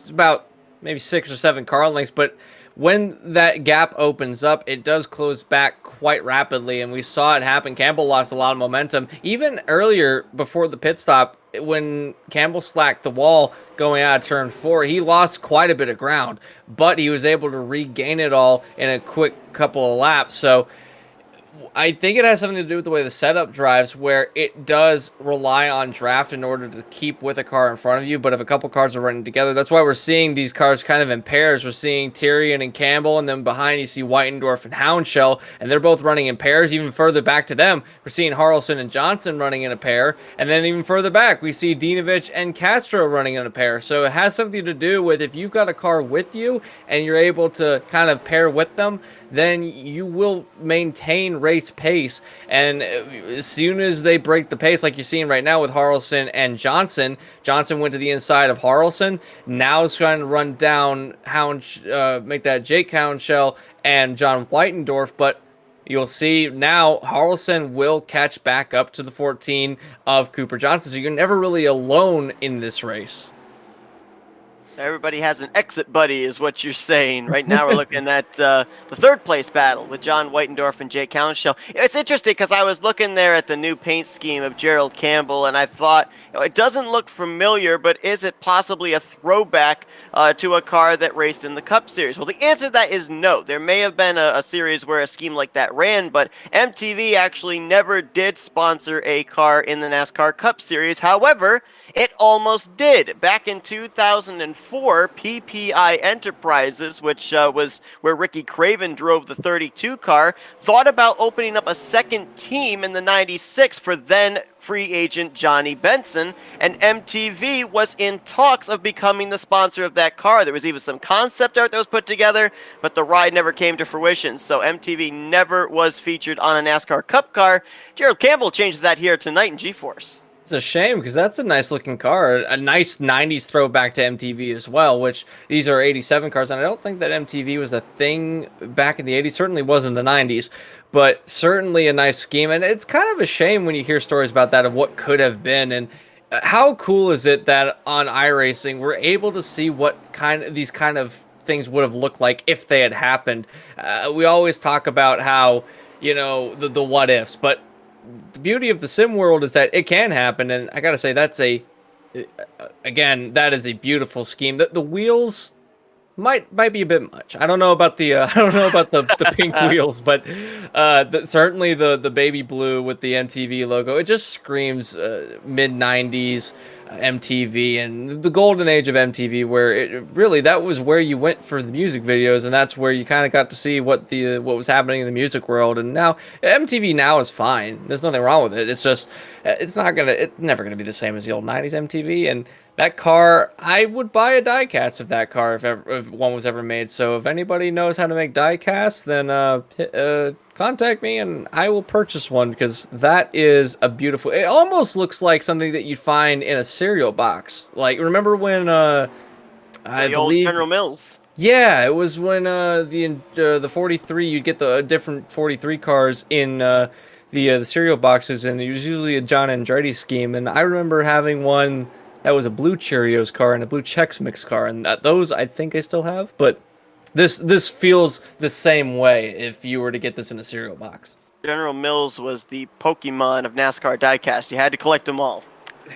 about maybe 6 or 7 car lengths, but when that gap opens up, it does close back quite rapidly, and we saw it happen. Campbell lost a lot of momentum. Even earlier, before the pit stop, when Campbell slacked the wall going out of turn 4, he lost quite a bit of ground, but he was able to regain it all in a quick couple of laps. So I think it has something to do with the way the setup drives, where it does rely on draft in order to keep with a car in front of you. But if a couple cars are running together, that's why we're seeing these cars kind of in pairs. We're seeing Tyrion and Campbell, and then behind you see Whitendorf and Houndshell, and they're both running in pairs. Even further back to them, we're seeing Harrelson and Johnson running in a pair, and then even further back, we see Dinovich and Castro running in a pair. So it has something to do with if you've got a car with you and you're able to kind of pair with them, then you will maintain race pace. And as soon as they break the pace, like you're seeing right now with Harrelson and Johnson, Johnson went to the inside of Harrelson. Now is trying to run down make that Jake Houndshell and John Whitendorf, but you'll see now Harrelson will catch back up to the 14 of Cooper Johnson. So you're never really alone in this race. Everybody has an exit buddy, is what you're saying. Right now, we're looking at the third place battle with John Whitendorf and Jake Houndshell. It's interesting because I was looking there at the new paint scheme of Gerald Campbell, and I thought, it doesn't look familiar, but is it possibly a throwback to a car that raced in the Cup Series? Well, the answer to that is no. There may have been a series where a scheme like that ran, but MTV actually never did sponsor a car in the NASCAR Cup Series. However, it almost did. Back in 2004, PPI Enterprises, which was where Ricky Craven drove the 32 car, thought about opening up a second team in the 96 for then free agent Johnny Benson, and MTV was in talks of becoming the sponsor of that car. There was even some concept art that was put together, but the ride never came to fruition, so MTV never was featured on a NASCAR Cup car. Gerald Campbell changes that here tonight in G-Force. It's a shame because that's a nice looking car, a nice 90s throwback to MTV as well, which these are 87 cars, and I don't think that MTV was a thing back in the 80s, certainly wasn't the 90s, but certainly a nice scheme. And it's kind of a shame when you hear stories about that of what could have been. And how cool is it that on iRacing we're able to see what these kind of things would have looked like if they had happened. We always talk about how, you know, the what ifs, but the beauty of the sim world is that it can happen, and I gotta say that is a beautiful scheme. The wheels might be a bit much. I don't know about the the pink wheels, but certainly the baby blue with the MTV logo, it just screams mid 90s MTV and the golden age of MTV, where it really, that was where you went for the music videos, and that's where you kind of got to see what was happening in the music world. And now MTV now is fine. There's nothing wrong with it. It's just it's never gonna be the same as the old 90s MTV. And that car, I would buy a die-cast of that car if one was ever made. So if anybody knows how to make die-casts, then contact me and I will purchase one, because that is a beautiful... It almost looks like something that you'd find in a cereal box. Like, remember when I believe... old General Mills. Yeah, it was when the 43, you'd get the different 43 cars in the cereal boxes, and it was usually a John Andretti scheme. And I remember having one that was a blue Cheerios car and a blue Chex Mix car, and those I think I still have. But this feels the same way if you were to get this in a cereal box. General Mills was the Pokemon of NASCAR diecast. You had to collect them all.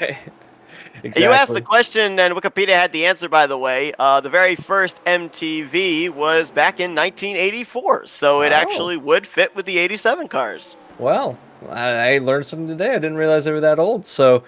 Exactly. You asked the question, and Wikipedia had the answer, by the way. The very first MTV was back in 1984, so it actually would fit with the 87 cars. Well, I learned something today. I didn't realize they were that old, so...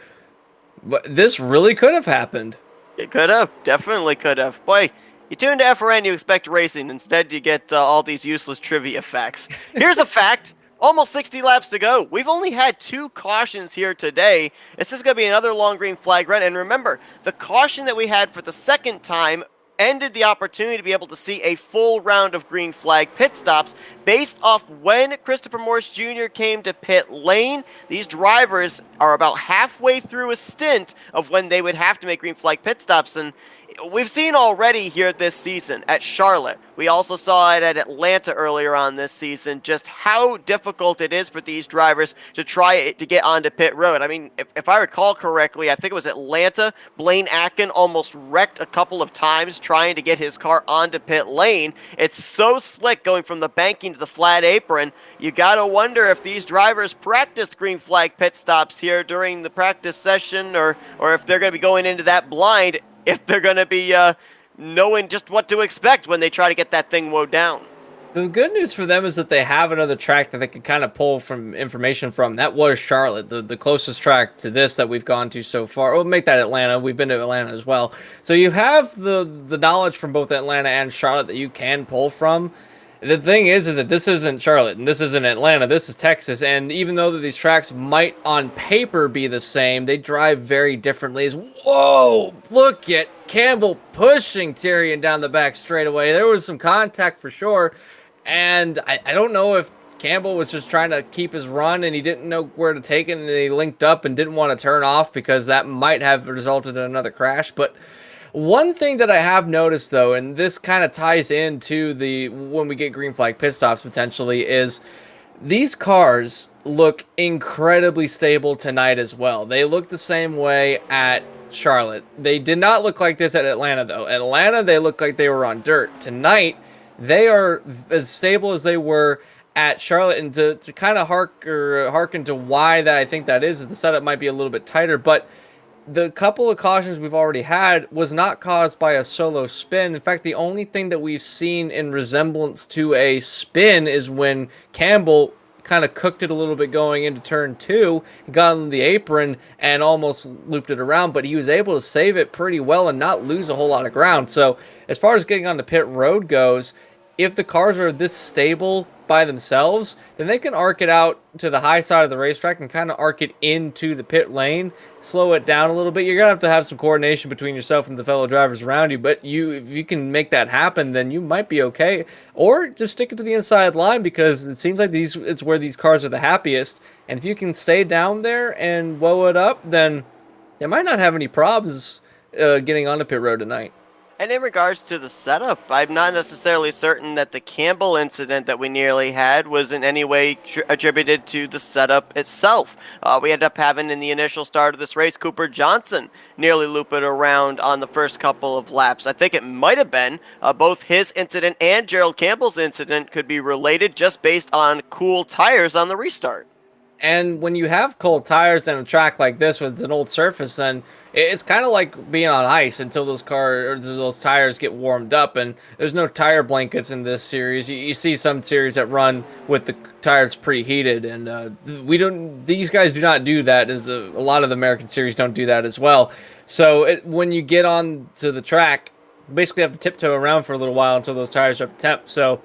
But this really could have happened. It could have. Definitely could have. Boy, you tune to FRN, you expect racing. Instead, you get all these useless trivia facts. Here's a fact. Almost 60 laps to go. We've only had 2 cautions here today. This is going to be another long green flag run. And remember, the caution that we had for the second time ended the opportunity to be able to see a full round of green flag pit stops based off when Christopher Morse Jr. came to pit lane. These drivers are about halfway through a stint of when they would have to make green flag pit stops, and we've seen already here this season at Charlotte. We also saw it at Atlanta earlier on this season, just how difficult it is for these drivers to try to get onto pit road. I mean, if I recall correctly, I think it was Atlanta, Blaine Atkin almost wrecked a couple of times trying to get his car onto pit lane. It's so slick going from the banking to the flat apron. You gotta wonder if these drivers practiced green flag pit stops here during the practice session, or if they're gonna be going into that blind, if they're going to be knowing just what to expect when they try to get that thing mowed down. The good news for them is that they have another track that they can kind of pull from information from. That was Charlotte, the closest track to this that we've gone to so far. We'll make that Atlanta. We've been to Atlanta as well. So you have the knowledge from both Atlanta and Charlotte that you can pull from. The thing is that this isn't Charlotte, and this isn't Atlanta, this is Texas, and even though these tracks might on paper be the same, they drive very differently. Whoa! Look at Campbell pushing Tyrion down the back straightaway. There was some contact for sure, And I don't know if Campbell was just trying to keep his run and he didn't know where to take it and he linked up and didn't want to turn off because that might have resulted in another crash. But one thing that I have noticed though, and this kind of ties into the when we get green flag pit stops potentially, is these cars look incredibly stable tonight as well. They look the same way at Charlotte. They did not look like this at Atlanta though. At Atlanta, they looked like they were on dirt. Tonight, they are as stable as they were at Charlotte. And to kind of harken to why that I think that is the setup might be a little bit tighter, but the couple of cautions we've already had was not caused by a solo spin. In fact, the only thing that we've seen in resemblance to a spin is when Campbell kind of cooked it a little bit going into turn 2, got on the apron and almost looped it around, but he was able to save it pretty well and not lose a whole lot of ground. So as far as getting on the pit road goes, if the cars are this stable by themselves, then they can arc it out to the high side of the racetrack and kind of arc it into the pit lane, slow it down a little bit. You're going to have some coordination between yourself and the fellow drivers around you, but if you can make that happen, then you might be okay. Or just stick it to the inside line because it seems like it's where these cars are the happiest. And if you can stay down there and woe it up, then you might not have any problems getting on the pit road tonight. And in regards to the setup, I'm not necessarily certain that the Campbell incident that we nearly had was in any way attributed to the setup itself. We ended up having in the initial start of this race, Cooper Johnson nearly loop it around on the first couple of laps. I think it might have been both his incident and Gerald Campbell's incident could be related just based on cool tires on the restart. And when you have cold tires and a track like this with an old surface, then it's kind of like being on ice until those tires get warmed up. And there's no tire blankets in this series. You see some series that run with the tires preheated, and these guys do not do that. As a lot of the American series don't do that as well. So when you get on to the track, you basically have to tiptoe around for a little while until those tires are up to temp. So,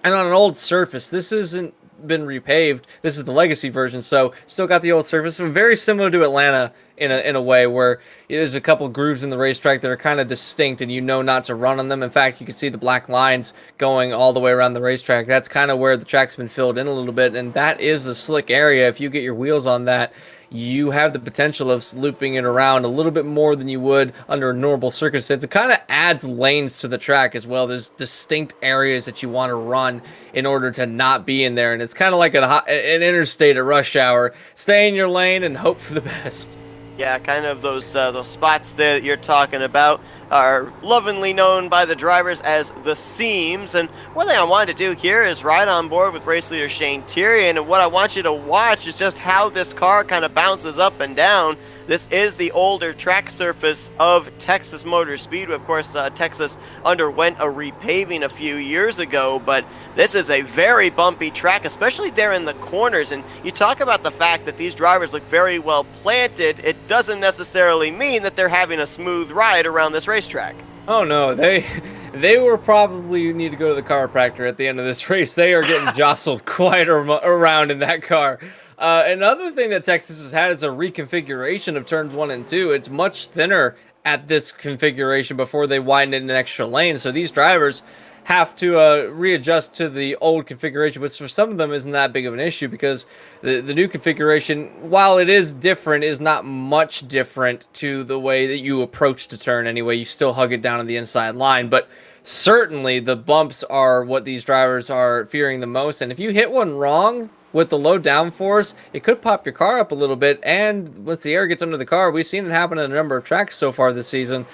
and on an old surface, this isn't been repaved. This is the legacy version, so still got the old surface. Very similar to Atlanta in a way where there's a couple grooves in the racetrack that are kind of distinct and you know not to run on them. In fact, you can see the black lines going all the way around the racetrack. That's kind of where the track's been filled in a little bit, and that is a slick area. If you get your wheels on that, you have the potential of looping it around a little bit more than you would under a normal circumstance. It kind of adds lanes to the track as well. There's distinct areas that you want to run in order to not be in there, and it's kind of like an interstate at rush hour. Stay in your lane and hope for the best. Yeah, kind of those spots there that you're talking about are lovingly known by the drivers as the seams. And one thing I wanted to do here is ride on board with race leader Shane Tyrion, and what I want you to watch is just how this car kind of bounces up and down. This is the older track surface of Texas Motor Speedway. Of course, Texas underwent a repaving a few years ago, but this is a very bumpy track, especially there in the corners. And you talk about the fact that these drivers look very well planted. It doesn't necessarily mean that they're having a smooth ride around this racetrack. Oh no, they were probably need to go to the chiropractor at the end of this race. They are getting jostled quite around in that car. Another thing that Texas has had is a reconfiguration of turns 1 and 2. It's much thinner at this configuration before they widen it in an extra lane. So these drivers have to readjust to the old configuration, which for some of them isn't that big of an issue because the new configuration, while it is different, is not much different to the way that you approach the turn anyway. You still hug it down on the inside line, but certainly the bumps are what these drivers are fearing the most. And if you hit one wrong with the low downforce, it could pop your car up a little bit. And once the air gets under the car, we've seen it happen in a number of tracks so far this season.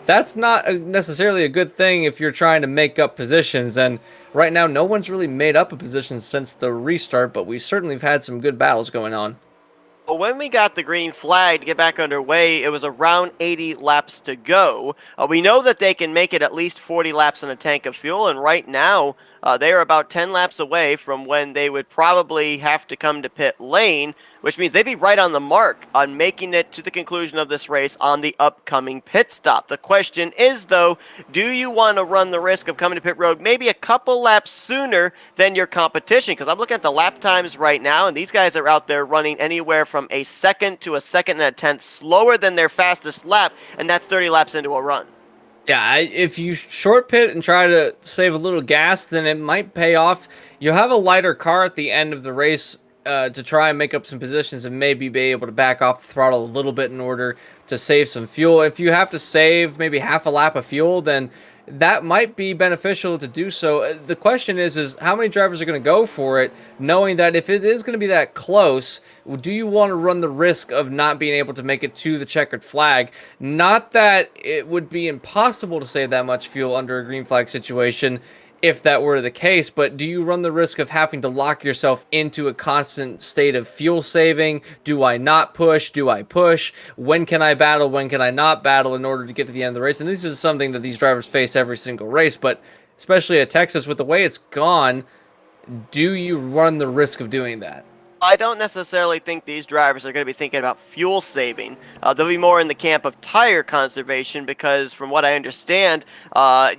That's not necessarily a good thing if you're trying to make up positions. And right now, no one's really made up a position since the restart, but we certainly have had some good battles going on. Well, when we got the green flag to get back underway, it was around 80 laps to go. We know that they can make it at least 40 laps in a tank of fuel, and right now they are about 10 laps away from when they would probably have to come to pit lane, which means they'd be right on the mark on making it to the conclusion of this race on the upcoming pit stop. The question is, though, do you want to run the risk of coming to pit road maybe a couple laps sooner than your competition? Because I'm looking at the lap times right now, and these guys are out there running anywhere from a second to a second and a tenth slower than their fastest lap, and that's 30 laps into a run. Yeah, if you short pit and try to save a little gas, then it might pay off. You'll have a lighter car at the end of the race to try and make up some positions and maybe be able to back off the throttle a little bit in order to save some fuel. If you have to save maybe half a lap of fuel, then that might be beneficial to do so. The question is how many drivers are going to go for it, knowing that if it is going to be that close, do you want to run the risk of not being able to make it to the checkered flag? Not that it would be impossible to save that much fuel under a green flag situation if that were the case, but do you run the risk of having to lock yourself into a constant state of fuel saving? Do I not push? Do I push? When can I battle? When can I not battle in order to get to the end of the race? And this is something that these drivers face every single race, but especially at Texas, with the way it's gone, do you run the risk of doing that? I don't necessarily think these drivers are going to be thinking about fuel saving. They'll be more in the camp of tire conservation because, from what I understand,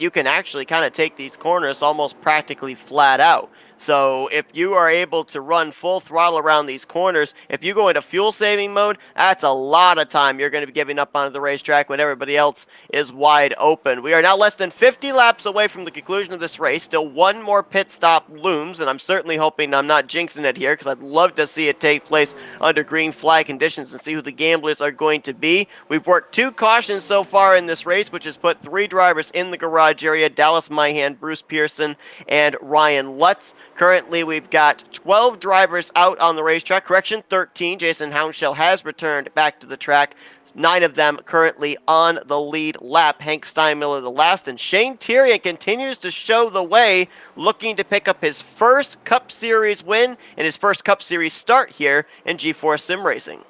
you can actually kind of take these corners almost practically flat out. So if you are able to run full throttle around these corners, if you go into fuel saving mode, that's a lot of time you're going to be giving up on the racetrack when everybody else is wide open. We are now less than 50 laps away from the conclusion of this race. Still one more pit stop looms, and I'm certainly hoping I'm not jinxing it here because I'd love to see it take place under green flag conditions and see who the gamblers are going to be. We've worked 2 cautions so far in this race, which has put 3 drivers in the garage area: Dallas Myhan, Bruce Pearson, and Ryan Lutz. Currently, we've got 12 drivers out on the racetrack. Correction, 13. Jason Hounshell has returned back to the track. 9 of them currently on the lead lap. Hank Steinmiller the last, and Shane Tyrion continues to show the way, looking to pick up his first Cup Series win and his first Cup Series start here in G4 Sim Racing.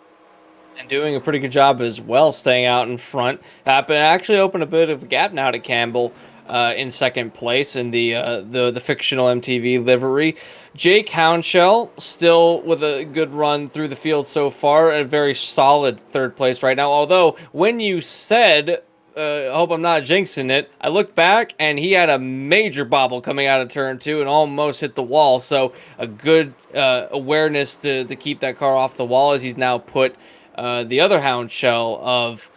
And doing a pretty good job as well, staying out in front. But actually opened a bit of a gap now to Campbell in second place in the fictional MTV livery. Jake Hounshell still with a good run through the field so far, a very solid third place right now. Although when you said, I hope I'm not jinxing it, I looked back and he had a major bobble coming out of turn 2 and almost hit the wall. So a good awareness to keep that car off the wall, as he's now put the other Hounshell of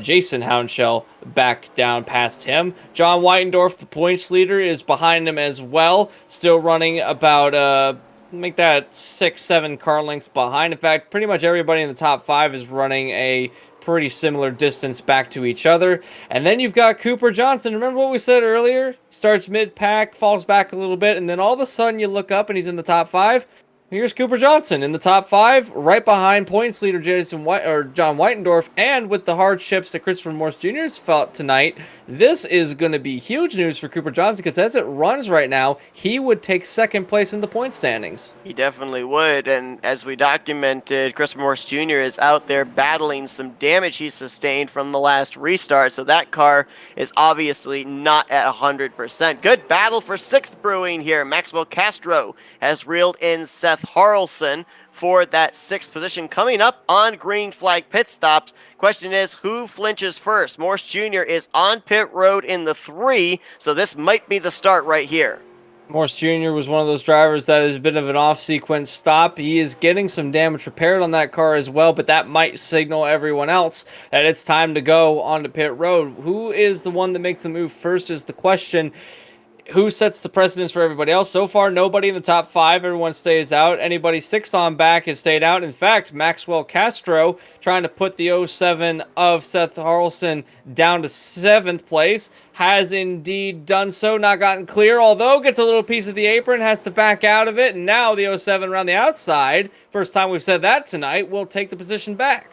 Jason Hounshell back down past him. John Whitendorf, the points leader, is behind him as well, still running about make that 6-7 car lengths behind. In fact, pretty much everybody in the top 5 is running a pretty similar distance back to each other. And then you've got Cooper Johnson. Remember what we said earlier? Starts mid-pack, falls back a little bit, and then all of a sudden you look up and he's in the top 5. Here's Cooper Johnson in the top 5, right behind points leader John Whitendorf, and with the hardships that Christopher Morse Jr. has felt tonight, this is going to be huge news for Cooper Johnson, because as it runs right now, he would take second place in the point standings. He definitely would, and as we documented, Christopher Morse Jr. is out there battling some damage he sustained from the last restart, so that car is obviously not at 100%. Good battle for 6th Brewing here. Maxwell Castro has reeled in Seth Harrelson for that 6th position. Coming up on green flag pit stops, question is, who flinches first? Morse Jr. is on pit road in the 3, so this might be the start right here. Morse Jr. was one of those drivers that is a bit of an off-sequence stop. He is getting some damage repaired on that car as well, but that might signal everyone else that it's time to go onto pit road. Who is the one that makes the move first is the question. Who sets the precedence for everybody else? So far, nobody in the top 5. Everyone stays out. Anybody 6 on back has stayed out. In fact, Maxwell Castro, trying to put the 07 of Seth Harrelson down to 7th place, has indeed done so. Not gotten clear, although gets a little piece of the apron, has to back out of it. And now the 07 around the outside, first time we've said that tonight, will take the position back.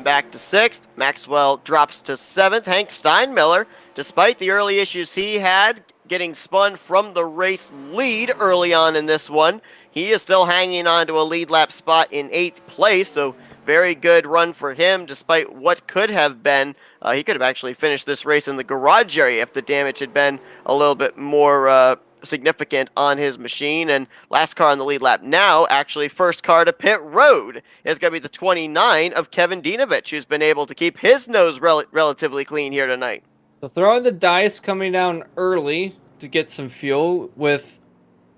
Back to 6th. Maxwell drops to 7th. Hank Steinmiller, despite the early issues he had, getting spun from the race lead early on in this one, he is still hanging on to a lead lap spot in 8th place, so very good run for him despite what could have been. He could have actually finished this race in the garage area if the damage had been a little bit more significant on his machine. And last car on the lead lap now, actually first car to pit road, is going to be the 29 of Kevin Dinovich, who's been able to keep his nose relatively clean here tonight. So throwing the dice, coming down early to get some fuel with,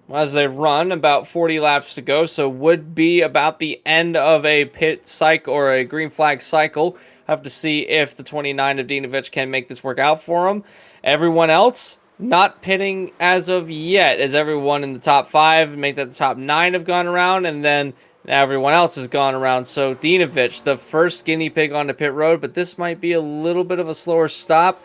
as they run, about 40 laps to go. So would be about the end of a pit cycle or a green flag cycle. Have to see if the 29 of Dinovich can make this work out for him. Everyone else not pitting as of yet, as everyone in the top 5, make that the top 9 have gone around, and then everyone else has gone around. So Dinovich, the first guinea pig onto pit road, but this might be a little bit of a slower stop.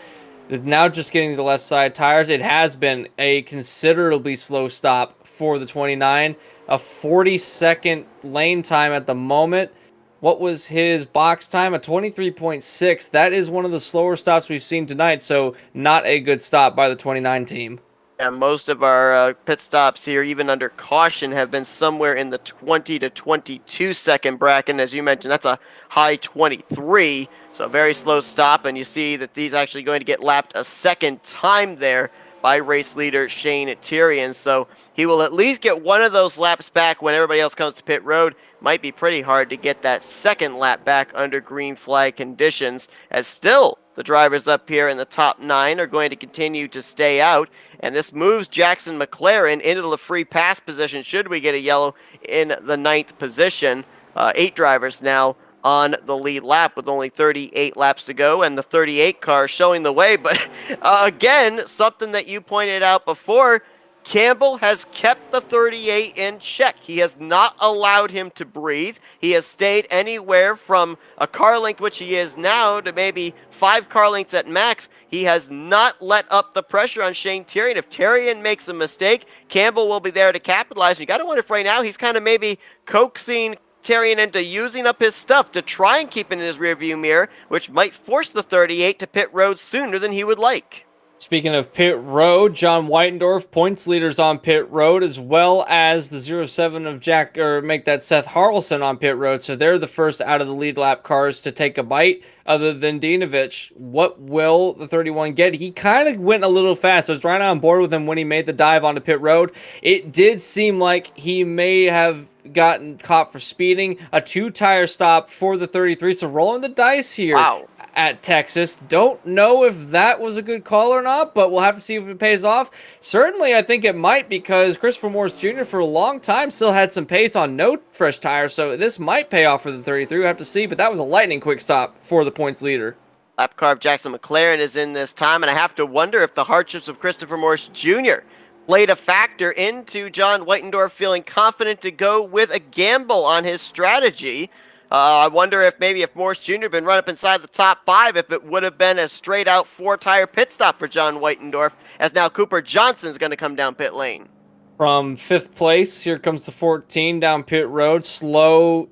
Now just getting the left side tires. It has been a considerably slow stop for the 29. A 40-second lane time at the moment. What was his box time? A 23.6. That is one of the slower stops we've seen tonight, so not a good stop by the 29 team. Yeah, most of our pit stops here, even under caution, have been somewhere in the 20 to 22 second bracket. As you mentioned, that's a high 23, so a very slow stop. And you see that he's actually going to get lapped a second time there by race leader Shane Tyrion. So he will at least get one of those laps back when everybody else comes to pit road. Might be pretty hard to get that second lap back under green flag conditions, as still the drivers up here in the top 9 are going to continue to stay out, and this moves Jackson McLaren into the free pass position should we get a yellow in the 9th position. 8 drivers now on the lead lap with only 38 laps to go, and the 38 car showing the way. But again, something that you pointed out before, Campbell has kept the 38 in check. He has not allowed him to breathe. He has stayed anywhere from a car length, which he is now, to maybe 5 car lengths at max. He has not let up the pressure on Shane Tyrion. If Tyrion makes a mistake, Campbell will be there to capitalize. You got to wonder if right now he's kind of maybe coaxing Tyrion into using up his stuff to try and keep it in his rearview mirror, which might force the 38 to pit road sooner than he would like. Speaking of pit road, John Whitendorf, points leaders on pit road, as well as the 07 of Seth Harrelson on pit road. So they're the first out of the lead lap cars to take a bite, other than Dinovich. What will the 31 get? He kind of went a little fast. I was right on board with him when he made the dive onto pit road. It did seem like he may have gotten caught for speeding. A 2-tire stop for the 33. So rolling the dice here. Wow. At Texas. Don't know if that was a good call or not, but we'll have to see if it pays off. Certainly, I think it might, because Christopher Morris Jr. for a long time still had some pace on no fresh tires, so this might pay off for the 33. We'll have to see, but that was a lightning quick stop for the points leader. Lap car of Jackson McLaren is in this time, and I have to wonder if the hardships of Christopher Morris Jr. played a factor into John Whitendorf feeling confident to go with a gamble on his strategy. I wonder if maybe if Morris Jr. had been run up inside the top 5, if it would have been a straight-out 4-tire pit stop for John Whitendorf, as now Cooper Johnson's going to come down pit lane. From 5th place, here comes the 14 down pit road. Slow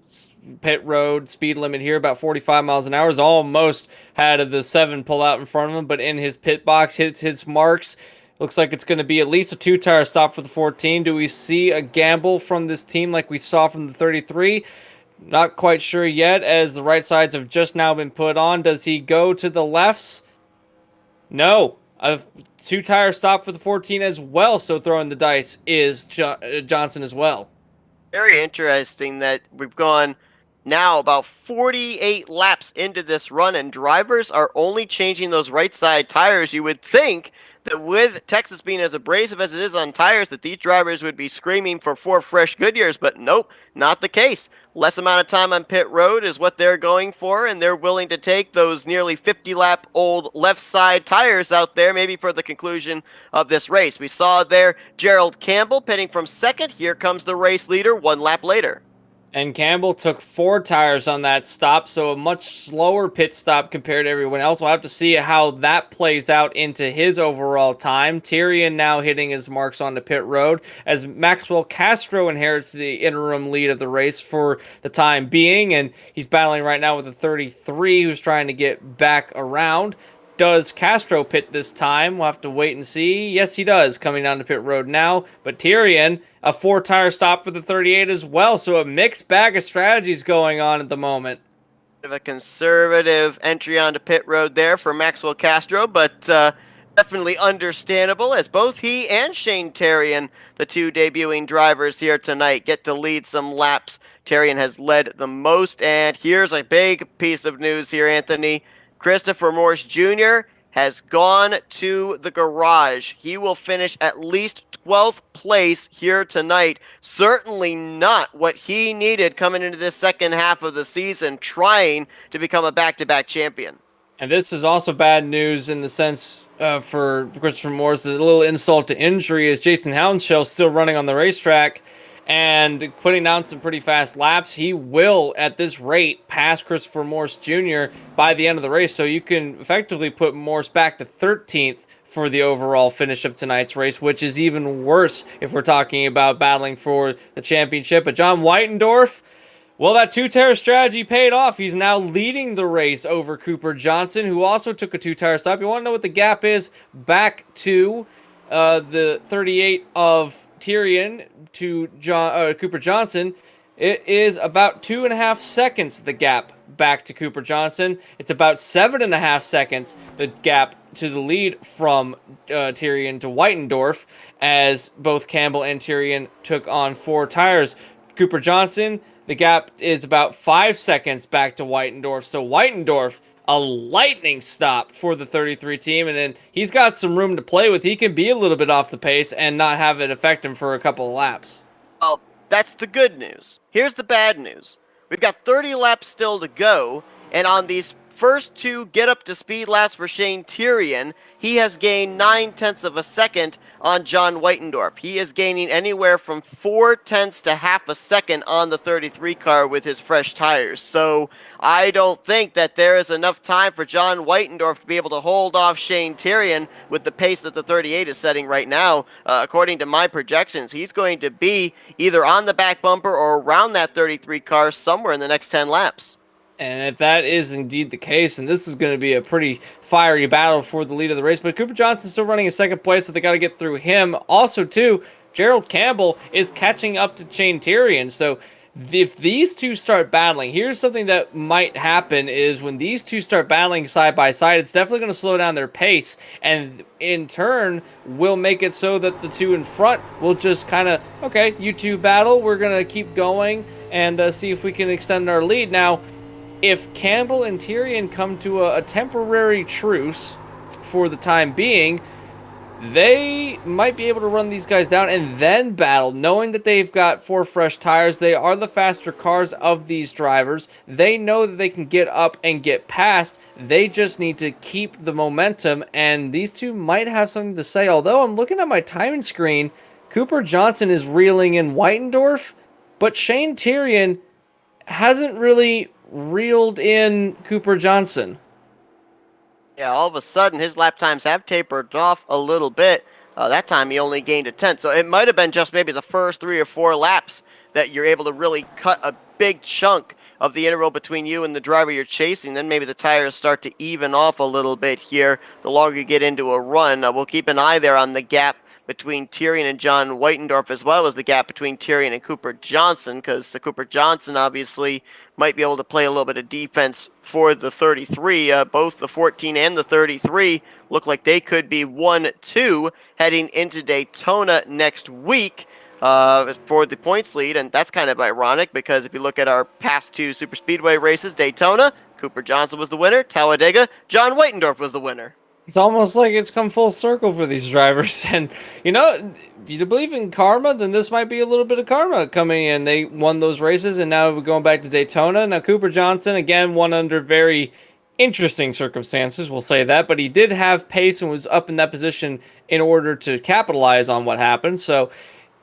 pit road speed limit here, about 45 miles an hour. Is almost had the 7 pull out in front of him, but in his pit box, hits his marks. Looks like it's going to be at least a 2-tire stop for the 14. Do we see a gamble from this team like we saw from the 33? Not quite sure yet, as the right sides have just now been put on. Does he go to the lefts? No. A 2-tire stop for the 14 as well, so throwing the dice is Johnson as well. Very interesting that we've gone now about 48 laps into this run, and drivers are only changing those right side tires. You would think that with Texas being as abrasive as it is on tires, that these drivers would be screaming for 4 fresh Goodyears, but nope, not the case. Less amount of time on pit road is what they're going for, and they're willing to take those nearly 50-lap-old left side tires out there, maybe for the conclusion of this race. We saw there Gerald Campbell pitting from 2nd. Here comes the race leader 1 lap later. And Campbell took 4 tires on that stop, so a much slower pit stop compared to everyone else. We'll have to see how that plays out into his overall time. Tyrion now hitting his marks on the pit road, as Maxwell Castro inherits the interim lead of the race for the time being, and he's battling right now with the 33, who's trying to get back around. Does Castro pit this time? We'll have to wait and see. Yes, he does, coming down to pit road now. But Tyrion, a 4-tire stop for the 38 as well. So a mixed bag of strategies going on at the moment. Bit of a conservative entry onto pit road there for Maxwell Castro, but definitely understandable, as both he and Shane Tyrion, the 2 debuting drivers here tonight, get to lead some laps. Tyrion has led the most, and here's a big piece of news here, Anthony. Christopher Morris Jr. has gone to the garage. He will finish at least 12th place here tonight. Certainly not what he needed coming into this second half of the season, trying to become a back-to-back champion. And this is also bad news in the sense for Christopher Morris. A little insult to injury is Jason Hounshell still running on the racetrack and putting down some pretty fast laps. He will, at this rate, pass Christopher Morris Jr. by the end of the race. So you can effectively put Morris back to 13th for the overall finish of tonight's race, which is even worse if we're talking about battling for the championship. But John Whitendorf, well, that two-tire strategy paid off. He's now leading the race over Cooper Johnson, who also took a two-tire stop. You want to know what the gap is back to the 38 of Tyrion to Cooper Johnson? It is about 2.5 seconds, the gap back to Cooper Johnson. It's about 7.5 seconds, the gap to the lead from Tyrion to Whitendorf, as both Campbell and Tyrion took on 4 tires. Cooper Johnson, the gap is about 5 seconds back to Whitendorf. So Whitendorf, a lightning stop for the 33 team, and then he's got some room to play with. He can be a little bit off the pace and not have it affect him for a couple of laps. Well, that's the good news. Here's the bad news. We've got 30 laps still to go, and on these first 2 get-up-to-speed laps for Shane Tyrion, he has gained 9/10 of a second on John Whitendorf. He is gaining anywhere from 4/10 to half a second on the 33 car with his fresh tires. So I don't think that there is enough time for John Whitendorf to be able to hold off Shane Tyrion with the pace that the 38 is setting right now. According to my projections, he's going to be either on the back bumper or around that 33 car somewhere in the next 10 laps. And if that is indeed the case, then this is going to be a pretty fiery battle for the lead of the race. But Cooper Johnson's still running in second place, so they got to get through him. Also, too, Gerald Campbell is catching up to Shane Tyrion. So if these two start battling, here's something that might happen is when these two start battling side by side, it's definitely going to slow down their pace. And in turn, will make it so that the two in front will just kind of, okay, you two battle. We're going to keep going and see if we can extend our lead. Now, if Campbell and Tyrion come to a temporary truce for the time being, they might be able to run these guys down and then battle, knowing that they've got 4 fresh tires. They are the faster cars of these drivers. They know that they can get up and get past. They just need to keep the momentum, and these two might have something to say. Although I'm looking at my timing screen, Cooper Johnson is reeling in Whitendorf, but Shane Tyrion hasn't really reeled in Cooper Johnson. Yeah, all of a sudden his lap times have tapered off a little bit. That time he only gained a tenth, so it might have been just maybe the first 3 or 4 laps that you're able to really cut a big chunk of the interval between you and the driver you're chasing. Then maybe the tires start to even off a little bit here the longer you get into a run. We'll keep an eye there on the gap between Tyrion and John Whitendorf, as well as the gap between Tyrion and Cooper Johnson, because the Cooper Johnson obviously might be able to play a little bit of defense for the 33. Both the 14 and the 33 look like they could be 1-2 heading into Daytona next week for the points lead, and that's kind of ironic because if you look at our past 2 superspeedway races, Daytona, Cooper Johnson was the winner, Talladega, John Whitendorf was the winner. It's almost like it's come full circle for these drivers. And, you know, do you believe in karma? Then this might be a little bit of karma coming in. They won those races, and now we're going back to Daytona. Now, Cooper Johnson, again, won under very interesting circumstances, we'll say that. But he did have pace and was up in that position in order to capitalize on what happened. So,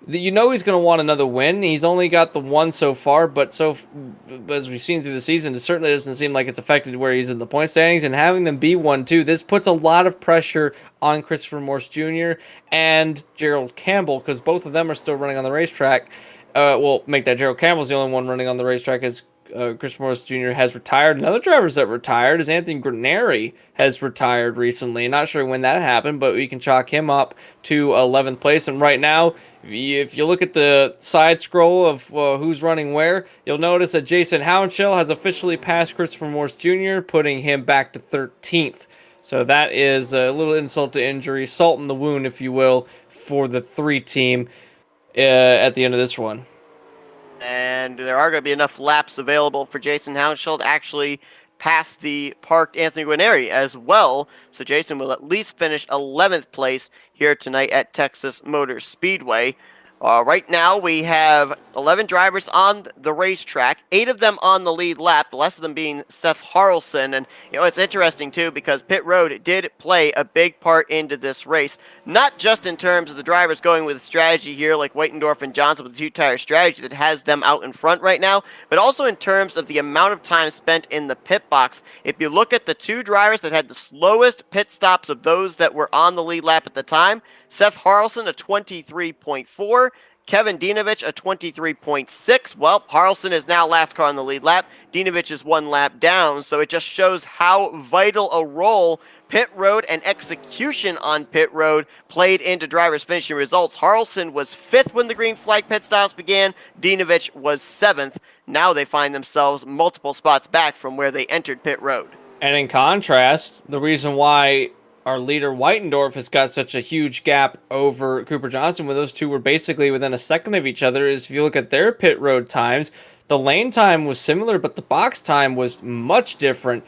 you know he's going to want another win. He's only got the 1 so far, but as we've seen through the season, it certainly doesn't seem like it's affected where he's in the point standings. And having them be 1-2, this puts a lot of pressure on Christopher Morse Jr. and Gerald Campbell, because both of them are still running on the racetrack. Well, make that Gerald Campbell's the only one running on the racetrack, as Christopher Morris Jr. has retired. Another driver that retired is Anthony Graneri has retired recently. Not sure when that happened, but we can chalk him up to 11th place. And right now, if you look at the side scroll of who's running where, you'll notice that Jason Hounshell has officially passed Christopher Morris Jr., putting him back to 13th. So that is a little insult to injury, salt in the wound, if you will, for the 3 team at the end of this one. And there are going to be enough laps available for Jason Hounshell to actually past the parked Anthony Guarneri as well. So Jason will at least finish 11th place here tonight at Texas Motor Speedway. Right now, we have 11 drivers on the racetrack, 8 of them on the lead lap, the less of them being Seth Harrelson. And, it's interesting, too, because pit road did play a big part into this race, not just in terms of the drivers going with a strategy here, like Whitendorf and Johnson with a two-tire strategy that has them out in front right now, but also in terms of the amount of time spent in the pit box. If you look at the 2 drivers that had the slowest pit stops of those that were on the lead lap at the time, Seth Harrelson, a 23.4, Kevin Dinovich, a 23.6. Well, Harrelson is now last car on the lead lap. Dinovich is 1 lap down, so it just shows how vital a role pit road and execution on pit road played into drivers' finishing results. Harrelson was 5th when the green flag pit stops began. Dinovich was 7th. Now they find themselves multiple spots back from where they entered pit road. And in contrast, the reason why our leader Whitendorf has got such a huge gap over Cooper Johnson, when those two were basically within a second of each other, is if you look at their pit road times, the lane time was similar, but the box time was much different.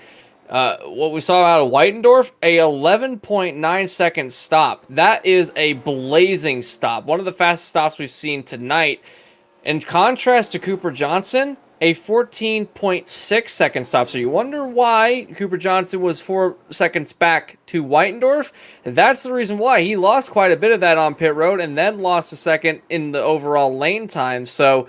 What we saw out of Whitendorf, a 11.9 second stop. That is a blazing stop. One of the fastest stops we've seen tonight. In contrast to Cooper Johnson, a 14.6 second stop. So you wonder why Cooper Johnson was 4 seconds back to Whitendorf. That's the reason why. He lost quite a bit of that on pit road and then lost a second in the overall lane time. So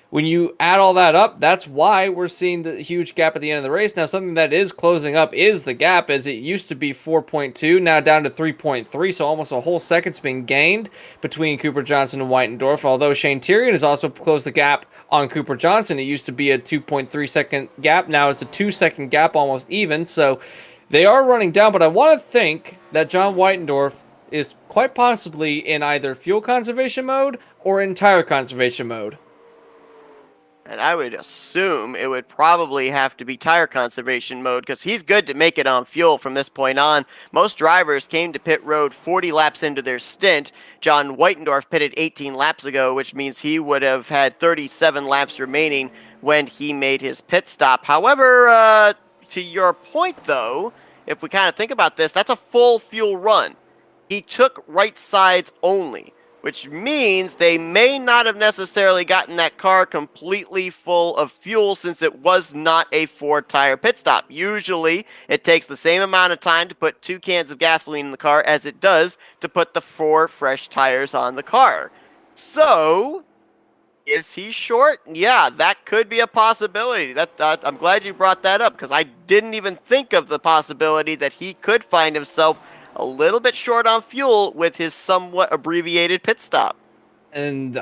when you add all that up, that's why we're seeing the huge gap at the end of the race. Now, something that is closing up is the gap, as it used to be 4.2, now down to 3.3, so almost a whole second's been gained between Cooper Johnson and Whitendorf, although Shane Tyrion has also closed the gap on Cooper Johnson. It used to be a 2.3 second gap, now it's a 2 second gap, almost even, so they are running down, but I want to think that John Whitendorf is quite possibly in either fuel conservation mode or in tire conservation mode. And I would assume it would probably have to be tire conservation mode because he's good to make it on fuel from this point on. Most drivers came to pit road 40 laps into their stint. John Whitendorf pitted 18 laps ago, which means he would have had 37 laps remaining when he made his pit stop. However, to your point though, if we kind of think about this, that's a full fuel run. He took right sides only, which means they may not have necessarily gotten that car completely full of fuel since it was not a 4-tire pit stop. Usually, it takes the same amount of time to put 2 cans of gasoline in the car as it does to put the 4 fresh tires on the car. So, is he short? Yeah, that could be a possibility. I'm glad you brought that up because I didn't even think of the possibility that he could find himself a little bit short on fuel with his somewhat abbreviated pit stop. And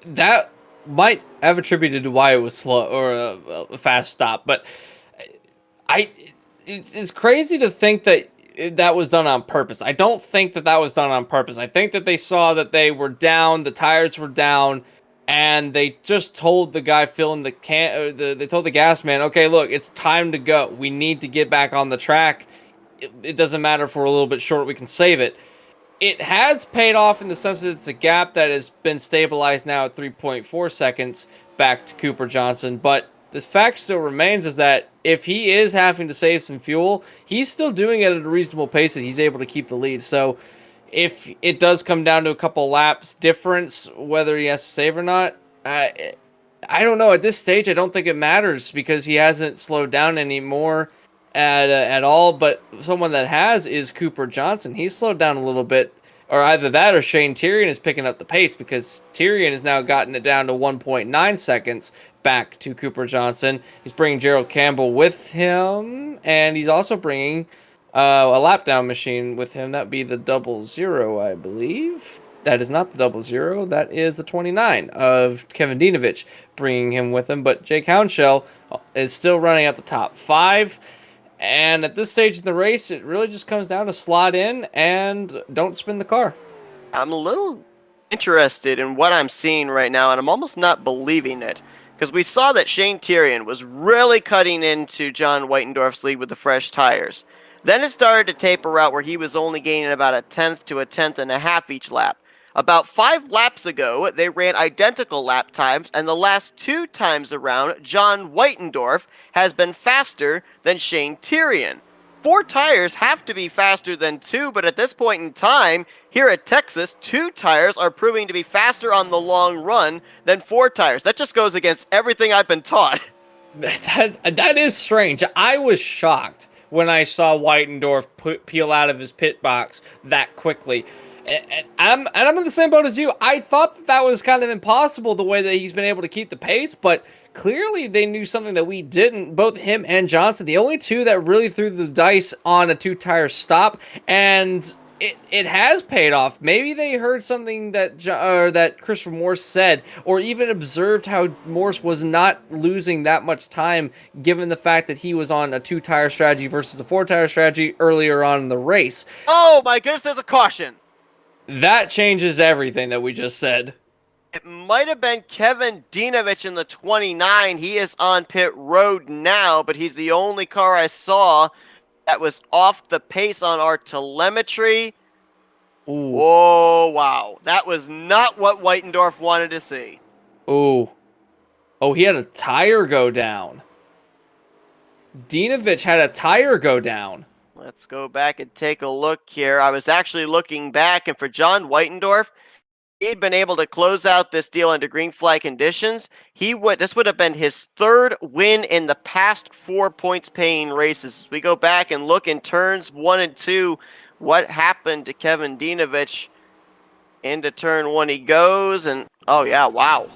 that might have attributed to why it was slow or a fast stop, but it's crazy to think that that was done on purpose. I don't think that was done on purpose. I think that they saw that they were down, the tires were down, and they just told the guy filling the can, they told the gas man, okay, look, it's time to go. We need to get back on the track. It doesn't matter if we're a little bit short, we can save it. It has paid off in the sense that it's a gap that has been stabilized now at 3.4 seconds back to Cooper Johnson, but the fact still remains is that if he is having to save some fuel, he's still doing it at a reasonable pace that he's able to keep the lead. So if it does come down to a couple laps difference, whether he has to save or not, I don't know. At this stage, I don't think it matters because he hasn't slowed down anymore at all, but someone that has is Cooper Johnson. He's slowed down a little bit, or either that or Shane Tyrion is picking up the pace because Tyrion has now gotten it down to 1.9 seconds back to Cooper Johnson. He's bringing Gerald Campbell with him, and he's also bringing a lap down machine with him. That'd be the 00, I believe. That is not the 00. That is the 29 of Kevin Dinovich, bringing him with him. But Jake Hounshell is still running at the top 5. And at this stage in the race, it really just comes down to slot in and don't spin the car. I'm a little interested in what I'm seeing right now, and I'm almost not believing it. Because we saw that Shane Tyrion was really cutting into John Whitendorf's lead with the fresh tires. Then it started to taper out where he was only gaining about a tenth to a tenth and a half each lap. About 5 laps ago, they ran identical lap times, and the last 2 times around, John Whitendorf has been faster than Shane Tyrion. 4 tires have to be faster than 2, but at this point in time, here at Texas, 2 tires are proving to be faster on the long run than 4 tires. That just goes against everything I've been taught. That is strange. I was shocked when I saw Whitendorf peel out of his pit box that quickly. And I'm in the same boat as you. I thought that was kind of impossible the way that he's been able to keep the pace, but clearly they knew something that we didn't. Both him and Johnson, the only two that really threw the dice on a 2-tire stop, and it has paid off. Maybe they heard something that Christopher Morse said, or even observed how Morse was not losing that much time, given the fact that he was on a 2-tire strategy versus a 4-tire strategy earlier on in the race. Oh my goodness, there's a caution. That changes everything that we just said. It might have been Kevin Dinovich in the 29. He is on pit road now, but he's the only car I saw that was off the pace on our telemetry. Ooh. Oh, wow. That was not what Whitendorf wanted to see. Ooh. Oh, he had a tire go down. Dinovich had a tire go down. Let's go back and take a look here. I was actually looking back, and for John Whitendorf, he'd been able to close out this deal under green flag conditions. This would have been his 3rd win in the past 4 points paying races. We go back and look in turns 1 and 2. What happened to Kevin Dinovich? Into turn 1 he goes, and oh yeah, wow.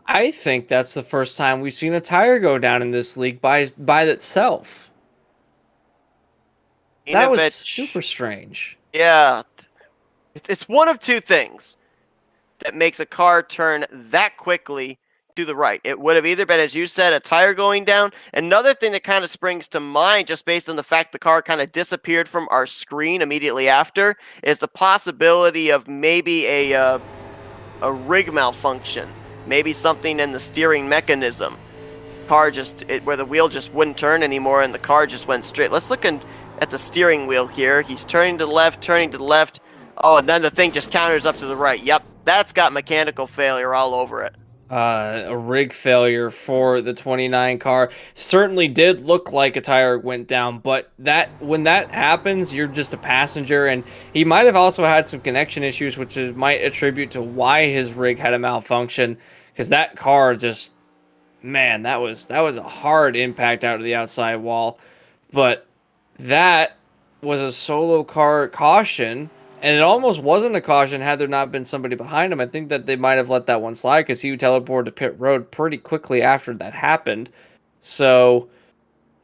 I think that's the first time we've seen a tire go down in this league by itself. That was super strange. Yeah. It's one of two things that makes a car turn that quickly to the right. It would have either been, as you said, a tire going down. Another thing that kind of springs to mind, just based on the fact the car kind of disappeared from our screen immediately after, is the possibility of maybe a rig malfunction. Maybe something in the steering mechanism. Where the wheel just wouldn't turn anymore and the car just went straight. Let's look at the steering wheel here. He's turning to the left. Oh, and then the thing just counters up to the right. Yep, that's got mechanical failure all over it. A rig failure for the 29 car. Certainly did look like a tire went down, but when that happens, you're just a passenger, and he might have also had some connection issues, which might attribute to why his rig had a malfunction, because that car just, man, that was a hard impact out of the outside wall. But that was a solo car caution, and it almost wasn't a caution had there not been somebody behind him. I think that they might have let that one slide because he teleported to pit road pretty quickly after that happened. So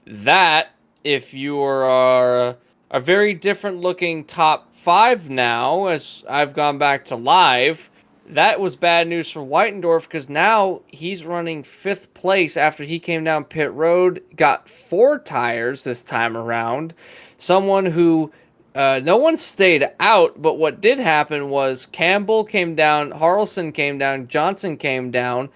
that, if you are a very different looking top 5 now, as I've gone back to live, that was bad news for Whitendorf, because now he's running 5th place after he came down pit road, got 4 tires this time around. Someone who, no one stayed out, but what did happen was Campbell came down, Harrelson came down, Johnson came down.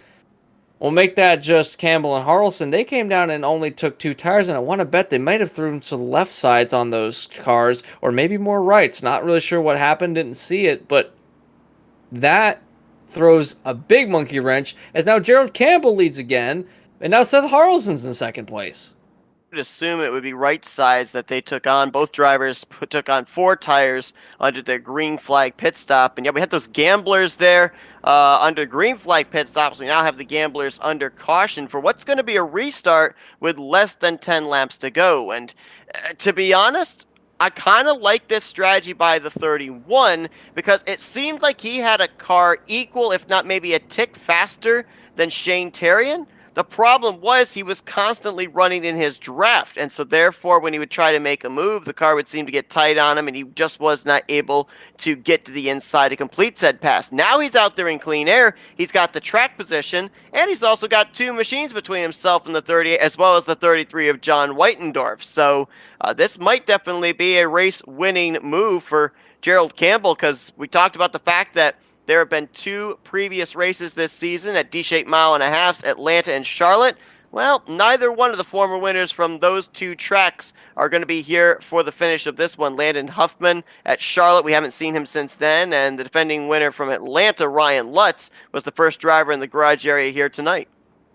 We'll make that just Campbell and Harrelson. They came down and only took 2 tires, and I want to bet they might have thrown to the left sides on those cars, or maybe more rights. Not really sure what happened, didn't see it, but that throws a big monkey wrench, as now Gerald Campbell leads again, and now Seth Harrelson's in 2nd place. I would assume it would be right sides that they took on. Both drivers took on 4 tires under their green flag pit stop. And yeah, we had those gamblers there under green flag pit stops. We now have the gamblers under caution for what's going to be a restart with less than 10 laps to go. And to be honest, I kind of like this strategy by the 31 because it seemed like he had a car equal, if not maybe a tick faster than Shane Tyrion. The problem was he was constantly running in his draft, and so therefore when he would try to make a move, the car would seem to get tight on him, and he just was not able to get to the inside to complete said pass. Now he's out there in clean air, he's got the track position, and he's also got 2 machines between himself and the 38, as well as the 33 of John Whitendorf. So this might definitely be a race-winning move for Gerald Campbell, because we talked about the fact that there have been 2 previous races this season at D-shaped mile and a halfs, Atlanta and Charlotte, Well, neither one of the former winners from those two tracks are going to be here for the finish of this one. Landon Huffman at Charlotte, we haven't seen him since then, and the defending winner from Atlanta, Ryan Lutz, was the first driver in the garage area here tonight.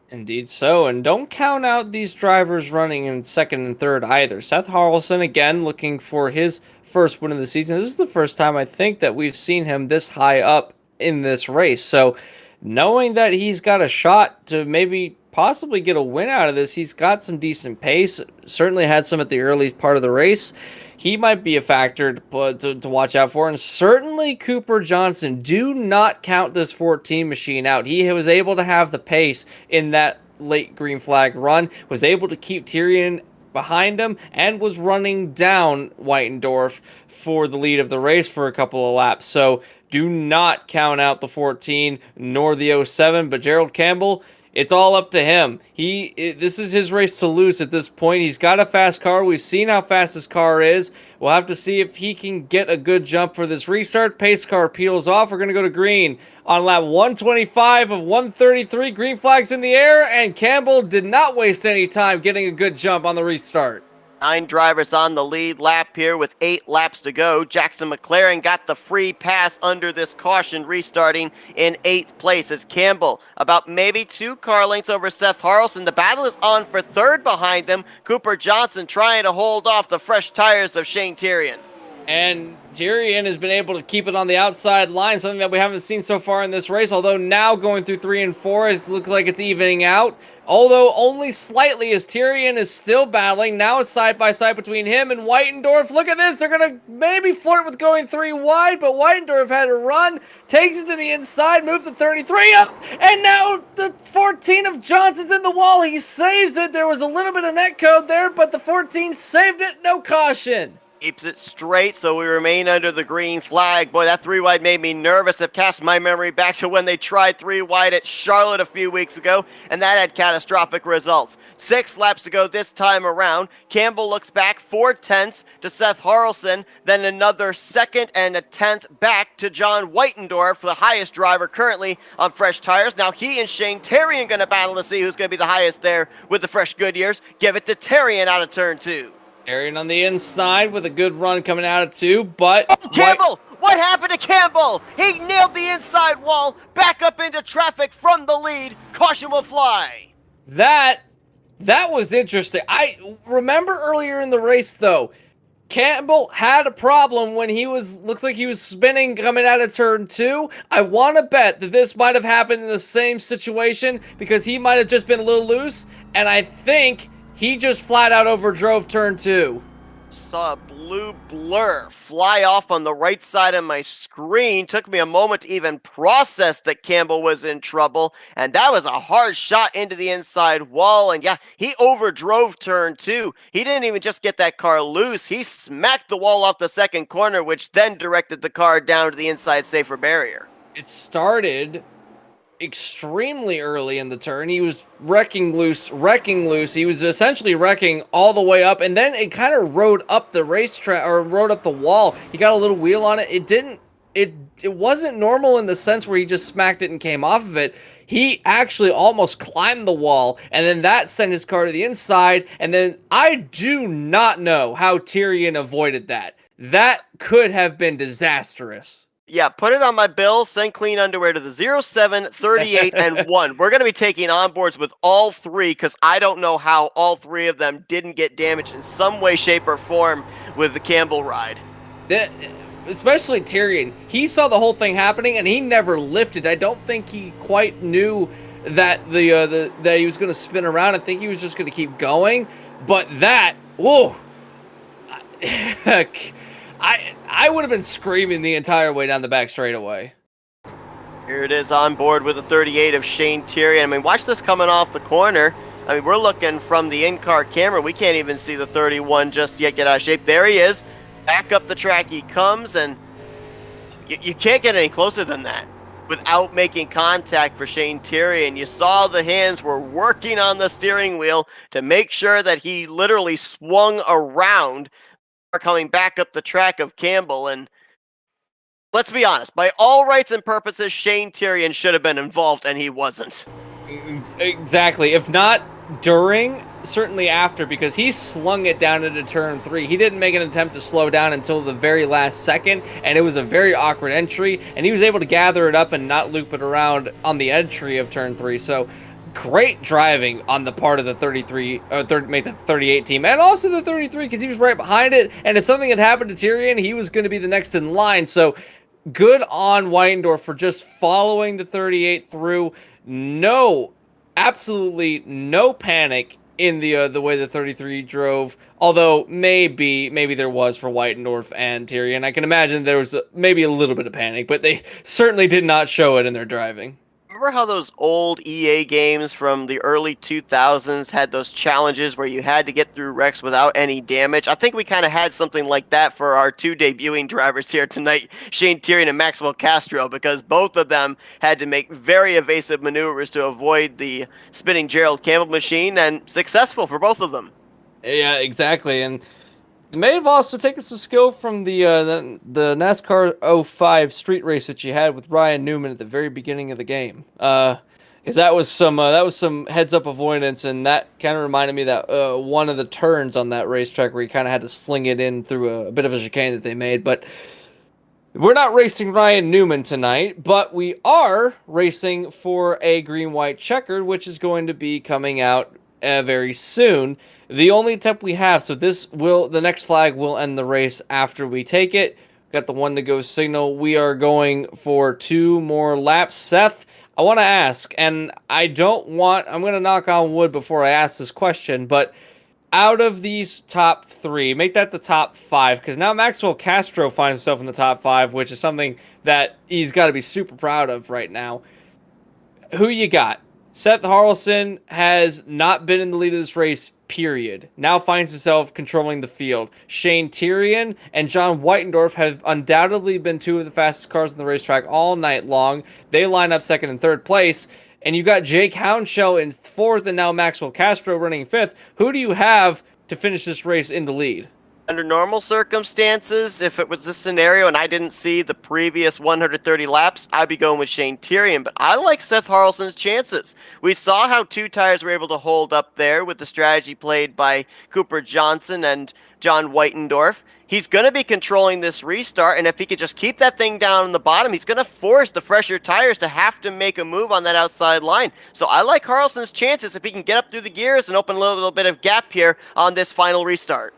Indeed so, and don't count out these drivers running in second and third either. Seth Harrelson, again, looking for his first win of the season. This is the first time I think that we've seen him this high up in this race. So knowing that he's got a shot to maybe possibly get a win out of this, he's got some decent pace, certainly had some at the early part of the race. He might be a factor to watch out for. And certainly Cooper Johnson, do not count this 14 machine out. He was able to have the pace in that late green flag run, was able to keep Tyrion behind him, and was running down Whitendorf for the lead of the race for a couple of laps. So do not count out the 14 nor the 07, but Gerald Campbell, it's all up to him. This is his race to lose at this point. He's got a fast car. We've seen how fast his car is. We'll have to see if he can get a good jump for this restart. Pace car peels off. We're going to go to green on lap 125 of 133. Green flags in the air, and Campbell did not waste any time getting a good jump on the restart. 9 drivers on the lead lap here with 8 laps to go. Jackson McLaren got the free pass under this caution, restarting in 8th place as Campbell about maybe 2 car lengths over Seth Harrelson. The battle is on for 3rd behind them. Cooper Johnson trying to hold off the fresh tires of Shane Tyrion. And Tyrion has been able to keep it on the outside line, something that we haven't seen so far in this race, although now going through 3 and 4, it looks like it's evening out. Although only slightly, as Tyrion is still battling. Now it's side by side between him and Whitendorf. Look at this. They're going to maybe flirt with going 3 wide, but Whitendorf had to run, takes it to the inside, move the 33 up, and now the 14 of Johnson's in the wall. He saves it. There was a little bit of netcode there, but the 14 saved it. No caution. Keeps it straight, so we remain under the green flag. Boy, that 3 wide made me nervous. It cast my memory back to when they tried 3 wide at Charlotte a few weeks ago, and that had catastrophic results. 6 laps to go this time around. Campbell looks back 4 tenths to Seth Harrelson, then another 2nd and a 10th back to John Whitendorf, the highest driver currently on fresh tires. Now he and Shane Tyrion going to battle to see who's going to be the highest there with the fresh Goodyears. Give it to Tyrion out of turn 2. Tyrion on the inside with a good run coming out of 2, but... Oh, Campbell! What happened to Campbell? He nailed the inside wall, back up into traffic from the lead. Caution will fly. That was interesting. I remember earlier in the race, though, Campbell had a problem when looks like he was spinning coming out of turn 2. I want to bet that this might have happened in the same situation because he might have just been a little loose, and I think he just flat out overdrove turn 2. Saw a blue blur fly off on the right side of my screen. Took me a moment to even process that Campbell was in trouble. And that was a hard shot into the inside wall. And yeah, he overdrove turn 2. He didn't even just get that car loose. He smacked the wall off the second corner, which then directed the car down to the inside safer barrier. It started extremely early in the turn. He was wrecking loose. He was essentially wrecking all the way up, and then it kind of rode up the racetrack, or rode up the wall. He got a little wheel on it. It wasn't normal in the sense where he just smacked it and came off of it. He actually almost climbed the wall, and then that sent his car to the inside, and then I do not know how Tyrion avoided that. That could have been disastrous. Yeah, put it on my bill, send clean underwear to the 07, 38, and 1. We're going to be taking onboards with all 3 because I don't know how all 3 of them didn't get damaged in some way, shape, or form with the Campbell ride. Especially Tyrion. He saw the whole thing happening and he never lifted. I don't think he quite knew that that he was going to spin around. I think he was just going to keep going. But that, whoa. I would have been screaming the entire way down the back straightaway. Here it is on board with the 38 of Shane Tyrion. I mean, watch this coming off the corner. I mean, we're looking from the in-car camera. We can't even see the 31 just yet get out of shape. There he is. Back up the track he comes, and you can't get any closer than that without making contact for Shane Tyrion. You saw the hands were working on the steering wheel to make sure that he literally swung around coming back up the track of Campbell. And let's be honest, by all rights and purposes, Shane Tyrion should have been involved, and he wasn't. Exactly. If not during, certainly after, because he slung it down into turn 3. He didn't make an attempt to slow down until the very last second, and it was a very awkward entry, and he was able to gather it up and not loop it around on the entry of turn 3. So great driving on the part of the 33, make the 38 team, and also the 33, because he was right behind it, and if something had happened to Tyrion, he was going to be the next in line. So good on Weitendorf for just following the 38 through. Absolutely no panic in the way the 33 drove. Although maybe there was for Weitendorf and Tyrion. I can imagine there was maybe a little bit of panic, but they certainly did not show it in their driving. Remember how those old EA games from the early 2000s had those challenges where you had to get through wrecks without any damage? I think we kind of had something like that for our two debuting drivers here tonight, Shane Tyrion and Maxwell Castro, because both of them had to make very evasive maneuvers to avoid the spinning Gerald Campbell machine, and successful for both of them. Yeah, exactly. And they may have also taken some skill from the NASCAR '05 street race that you had with Ryan Newman at the very beginning of the game. Because that was some heads up avoidance, and that kind of reminded me that one of the turns on that racetrack where you kind of had to sling it in through a bit of a chicane that they made. But we're not racing Ryan Newman tonight, but we are racing for a green-white checkered, which is going to be coming out very soon. The only attempt we have, so the next flag will end the race after we take it. Got the 1 to go signal. We are going for 2 more laps. Seth, I want to ask, and I'm going to knock on wood before I ask this question, but out of these top 3, make that the top 5, because now Maxwell Castro finds himself in the top 5, which is something that he's got to be super proud of right now. Who you got? Seth Harrelson has not been in the lead of this race, period. Now finds himself controlling the field. Shane Tyrion and John Weitendorf have undoubtedly been 2 of the fastest cars on the racetrack all night long. They line up 2nd and 3rd place. And you got Jake Hounshell in 4th and now Maxwell Castro running 5th. Who do you have to finish this race in the lead? Under normal circumstances, if it was this scenario and I didn't see the previous 130 laps, I'd be going with Shane Tyrion, but I like Seth Harrelson's chances. We saw how 2 tires were able to hold up there with the strategy played by Cooper Johnson and John Weitendorf. He's going to be controlling this restart, and if he could just keep that thing down in the bottom, he's going to force the fresher tires to have to make a move on that outside line. So I like Harrelson's chances if he can get up through the gears and open a little bit of gap here on this final restart.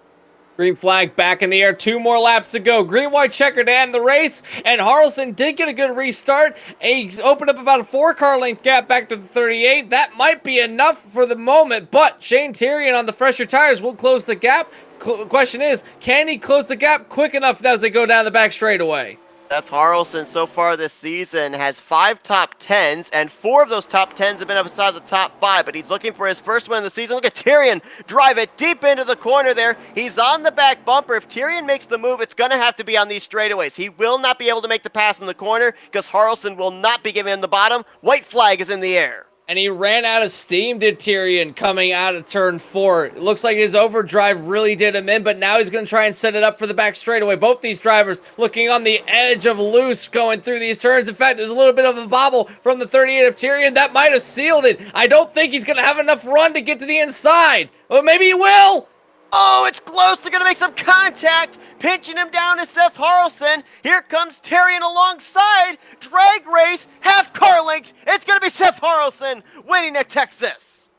Green flag back in the air. 2 more laps to go. Green-white checker to end the race. And Harrelson did get a good restart. He's opened up about a 4-car length gap back to the 38. That might be enough for the moment. But Shane Tyrion on the fresher tires will close the gap. Question is, can he close the gap quick enough as they go down the back straightaway? Seth Harrelson so far this season has 5 top 10s, and 4 of those top 10s have been outside the top 5, but he's looking for his first win of the season. Look at Tyrion drive it deep into the corner there. He's on the back bumper. If Tyrion makes the move, it's going to have to be on these straightaways. He will not be able to make the pass in the corner because Harrelson will not be giving him the bottom. White flag is in the air. And he ran out of steam, did Tyrion, coming out of turn 4. It looks like his overdrive really did him in, but now he's going to try and set it up for the back straightaway. Both these drivers looking on the edge of loose going through these turns. In fact, there's a little bit of a bobble from the 38 of Tyrion. That might have sealed it. I don't think he's going to have enough run to get to the inside. Well, maybe he will. Oh, it's close. They're going to make some contact. Pinching him down is Seth Harrelson. Here comes Tyrion alongside. Drag race, half car length. It's going to be Seth Harrelson winning at Texas.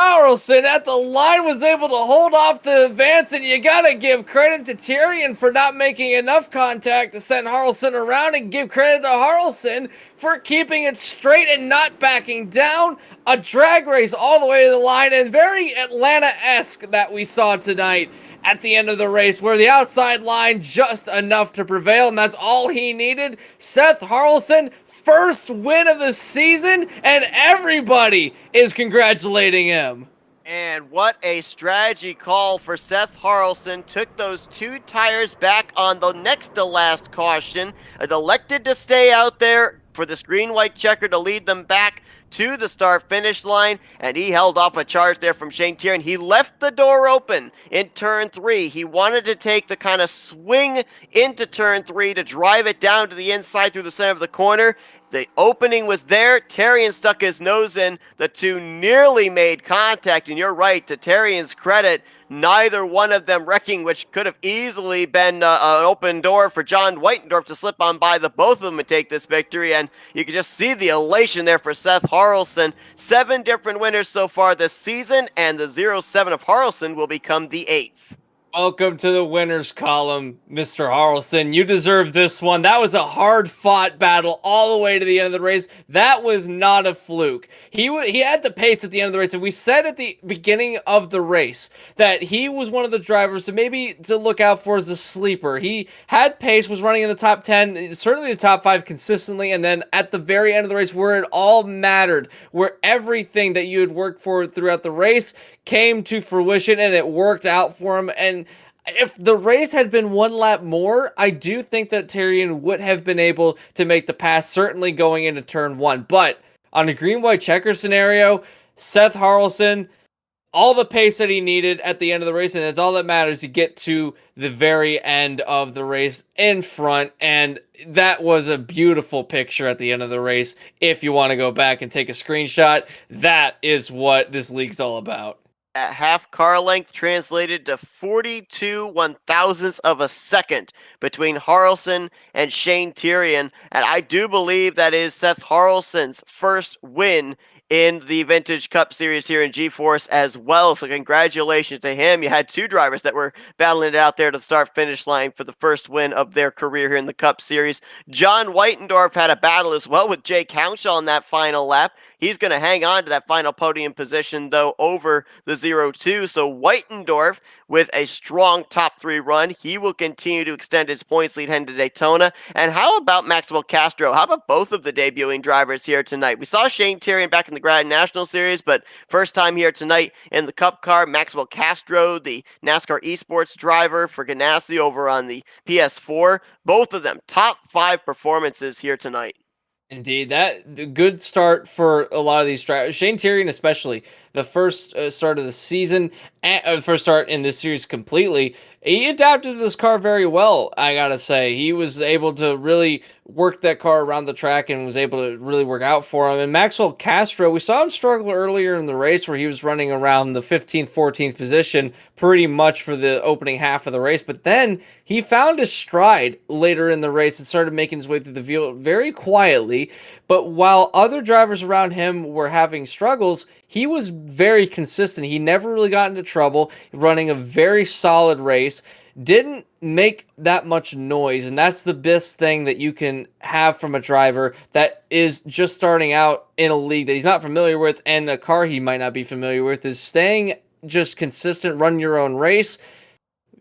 Harrelson at the line was able to hold off the advance, and you got to give credit to Tyrion for not making enough contact to send Harrelson around, and give credit to Harrelson for keeping it straight and not backing down. A drag race all the way to the line, and very Atlanta-esque that we saw tonight at the end of the race, where the outside line just enough to prevail, and that's all he needed. Seth Harrelson, first win of the season, and everybody is congratulating him. And what a strategy call for Seth Harrelson. Took those 2 tires back on the next to last caution. Elected to stay out there for this green-white checker to lead them back to the start-finish line, and he held off a charge there from Shane Tyrion. He left the door open in turn 3. He wanted to take the kind of swing into turn 3 to drive it down to the inside through the center of the corner. The opening was there. Terrian stuck his nose in. The two nearly made contact, and you're right, to Terrian's credit, neither one of them wrecking, which could have easily been an open door for John Whitendorf to slip on by the both of them and take this victory. And you can just see the elation there for Seth Harrelson. 7 different winners so far this season, and the 07 of Harrelson will become the 8th. Welcome to the winners column, Mr. Harrelson. You deserve this one. That was a hard-fought battle all the way to the end of the race. That was not a fluke. He had the pace at the end of the race, and we said at the beginning of the race that he was one of the drivers to maybe to look out for as a sleeper. He had pace, was running in the top 10, certainly the top 5 consistently, and then at the very end of the race where it all mattered, where everything that you had worked for throughout the race came to fruition and it worked out for him. And if the race had been one lap more, I do think that Terrian would have been able to make the pass, certainly going into turn 1. But on a green-white checker scenario, Seth Harrelson, all the pace that he needed at the end of the race, and it's all that matters to get to the very end of the race in front. And that was a beautiful picture at the end of the race. If you want to go back and take a screenshot, that is what this league's all about. At half car length translated to 42 one-thousandths of a second between Harrelson and Shane Terrian. And I do believe that is Seth Harrelson's first win in the Vintage Cup Series here in G-Force as well. So congratulations to him. You had 2 drivers that were battling it out there to the start-finish line for the first win of their career here in the Cup Series. John Whitendorf had a battle as well with Jake Hounshaw in that final lap. He's going to hang on to that final podium position, though, over the 0-2. So Whitendorf, with a strong top 3 run, he will continue to extend his points lead heading to Daytona. And how about Maxwell Castro? How about both of the debuting drivers here tonight? We saw Shane Terrian back in the Grand National Series, but first time here tonight in the Cup car, Maxwell Castro, the NASCAR esports driver for Ganassi over on the PS4. Both of them top 5 performances here tonight. Indeed, that good start for a lot of these drivers. Shane Terrian, especially the first start of the season, first start in this series completely. He adapted to this car very well, I gotta say. He was able to really work that car around the track and was able to really work out for him. And Maxwell Castro, we saw him struggle earlier in the race where he was running around the 15th, 14th position pretty much for the opening half of the race. But then he found his stride later in the race and started making his way through the field very quietly. But while other drivers around him were having struggles, he was very consistent. He never really got into trouble, running a very solid race. Didn't make that much noise, and that's the best thing that you can have from a driver that is just starting out in a league that he's not familiar with and a car he might not be familiar with, is staying just consistent, run your own race,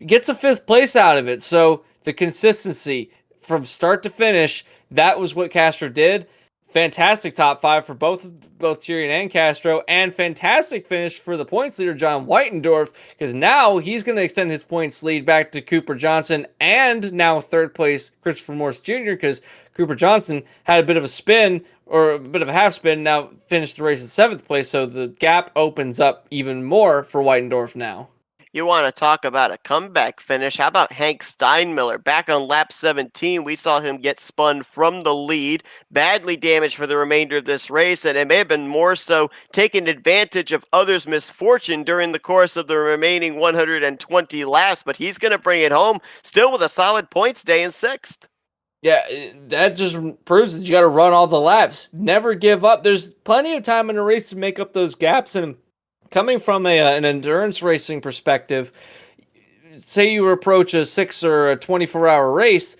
gets a 5th place out of it. So the consistency from start to finish, that was what Castro did. Fantastic top 5 for both Terrian and Castro, and fantastic finish for the points leader, John Whitendorf, because now he's going to extend his points lead back to Cooper Johnson and now 3rd place Christopher Morse Jr., because Cooper Johnson had a bit of a spin, or a bit of a half spin, now finished the race in 7th place, so the gap opens up even more for Whitendorf now. You want to talk about a comeback finish? How about Hank Steinmiller? Back on lap 17, we saw him get spun from the lead, badly damaged for the remainder of this race, and it may have been more so taking advantage of others' misfortune during the course of the remaining 120 laps, but he's going to bring it home, still with a solid points day in 6th. Yeah, that just proves that you got to run all the laps. Never give up. There's plenty of time in a race to make up those gaps, and coming from an endurance racing perspective, say you approach a 6 or a 24-hour race,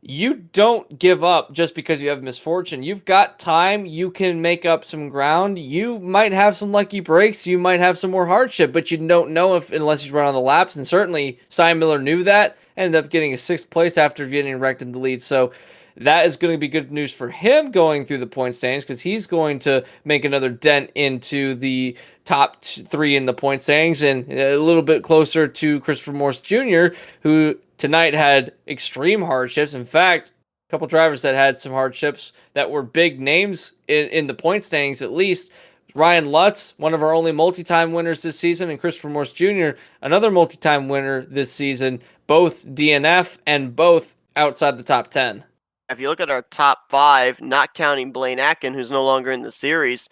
you don't give up just because you have misfortune. You've got time. You can make up some ground. You might have some lucky breaks. You might have some more hardship, but you don't know unless you run on the laps. And certainly, Steinmiller knew that. Ended up getting a 6th place after getting wrecked in the lead. So that is going to be good news for him going through the point standings, because he's going to make another dent into the top 3 in the point standings and a little bit closer to Christopher Morse Jr., who tonight had extreme hardships. In fact, a couple drivers that had some hardships that were big names in the point standings at least. Ryan Lutz, one of our only multi-time winners this season, and Christopher Morse Jr., another multi-time winner this season, both DNF and both outside the top 10. If you look at our top five, not counting Blaine Atkin, who's no longer in the series,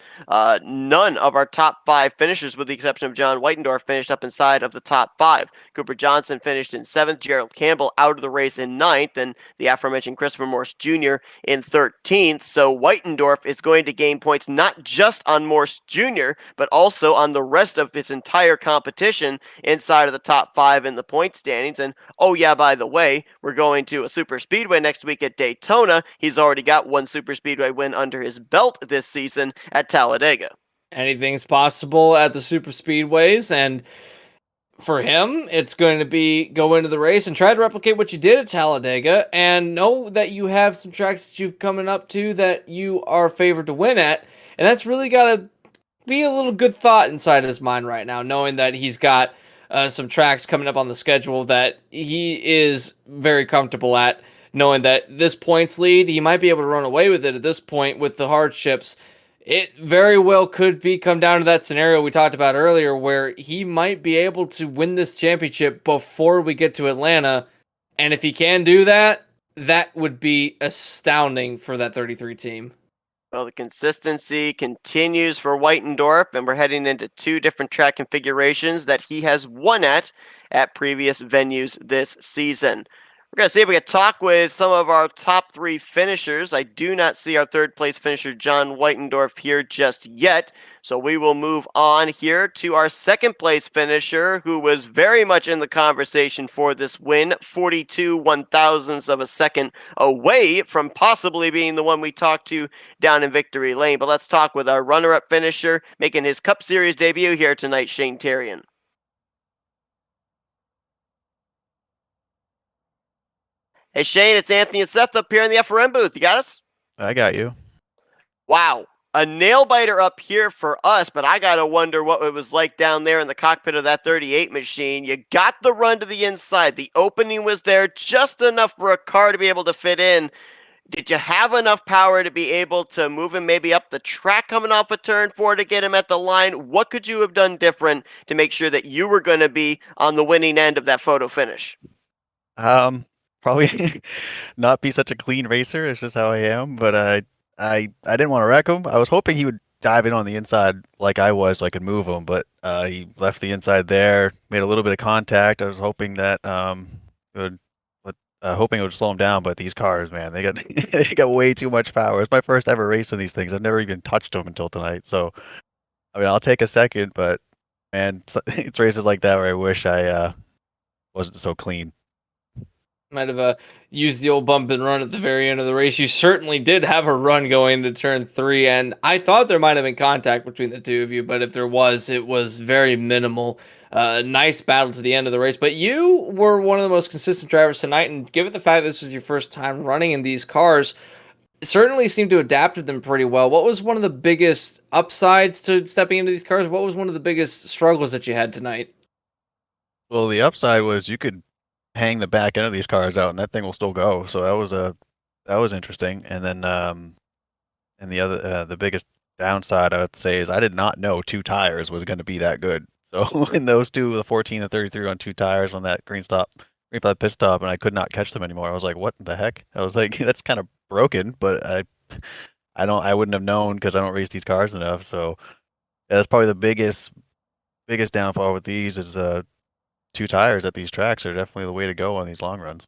none of our top five finishers, with the exception of John Whitendorf, finished up inside of the top five. Cooper Johnson finished in seventh, Gerald Campbell out of the race in ninth, and the aforementioned Christopher Morse Jr. in 13th. So Whitendorf is going to gain points not just on Morse Jr., but also on the rest of its entire competition inside of the top five in the point standings. And oh, yeah, by the way, we're going to a super speedway next week at Daytona. He's already got one super speedway win under his belt this season at Talladega. Anything's possible at the super speedways, and for him, it's going to be go into the race and try to replicate what you did at Talladega, and know that you have some tracks that you've coming up to that you are favored to win at, and that's really got to be a little good thought inside his mind right now, knowing that he's got some tracks coming up on the schedule that he is very comfortable at, knowing that this points lead, he might be able to run away with it at this point with the hardships. It very well could be come down to that scenario we talked about earlier where he might be able to win this championship before we get to Atlanta. And if he can do that, that would be astounding for that 33 team. Well, the consistency continues for Whitendorf, and we're heading into two different track configurations that he has won at previous venues this season. We're going to see if we can talk with some of our top three finishers. I do not see our third place finisher, John Whitendorf, here just yet. So we will move on here to our second place finisher, who was very much in the conversation for this win, 42 one-thousandths of a second away from possibly being the one we talked to down in Victory Lane. But let's talk with our runner-up finisher, making his Cup Series debut here tonight, Shane Terrian. Hey Shane, it's Anthony and Seth up here in the FRM booth. You got us? I got you. Wow. A nail biter up here for us, but I gotta wonder what it was like down there in the cockpit of that 38 machine. You got the run to the inside. The opening was there just enough for a car to be able to fit in. Did you have enough power to be able to move him maybe up the track coming off of turn 4 to get him at the line? What could you have done different to make sure that you were going to be on the winning end of that photo finish? Probably not be such a clean racer. It's just how I am. But I didn't want to wreck him. I was hoping he would dive in on the inside like I was, so I could move him. But he left the inside there, made a little bit of contact. I was hoping that it would, hoping it would slow him down. But these cars, man, they got they got way too much power. It's my first ever race in these things. I've never even touched them until tonight. So I mean, I'll take a second, but man, it's races like that where I wish I wasn't so clean. Might have used the old bump and run at the very end of the race. You certainly did have a run going into turn 3, and I thought there might have been contact between the two of you, but if there was, it was very minimal. Nice battle to the end of the race, but you were one of the most consistent drivers tonight, and given the fact this was your first time running in these cars, certainly seemed to adapt to them pretty well. What was one of the biggest upsides to stepping into these cars? What was one of the biggest struggles that you had tonight? Well, the upside was you could hang the back end of these cars out and that thing will still go. So that was interesting. And then and the biggest downside I would say is I did not know two tires was going to be that good. So when those two, the 14 and 33 on two tires on that green flag pit stop, and I could not catch them anymore. I was like, what the heck? I was like, that's kind of broken, but I wouldn't have known because I don't race these cars enough. So yeah, that's probably the biggest downfall with these is two tires at these tracks are definitely the way to go on these long runs.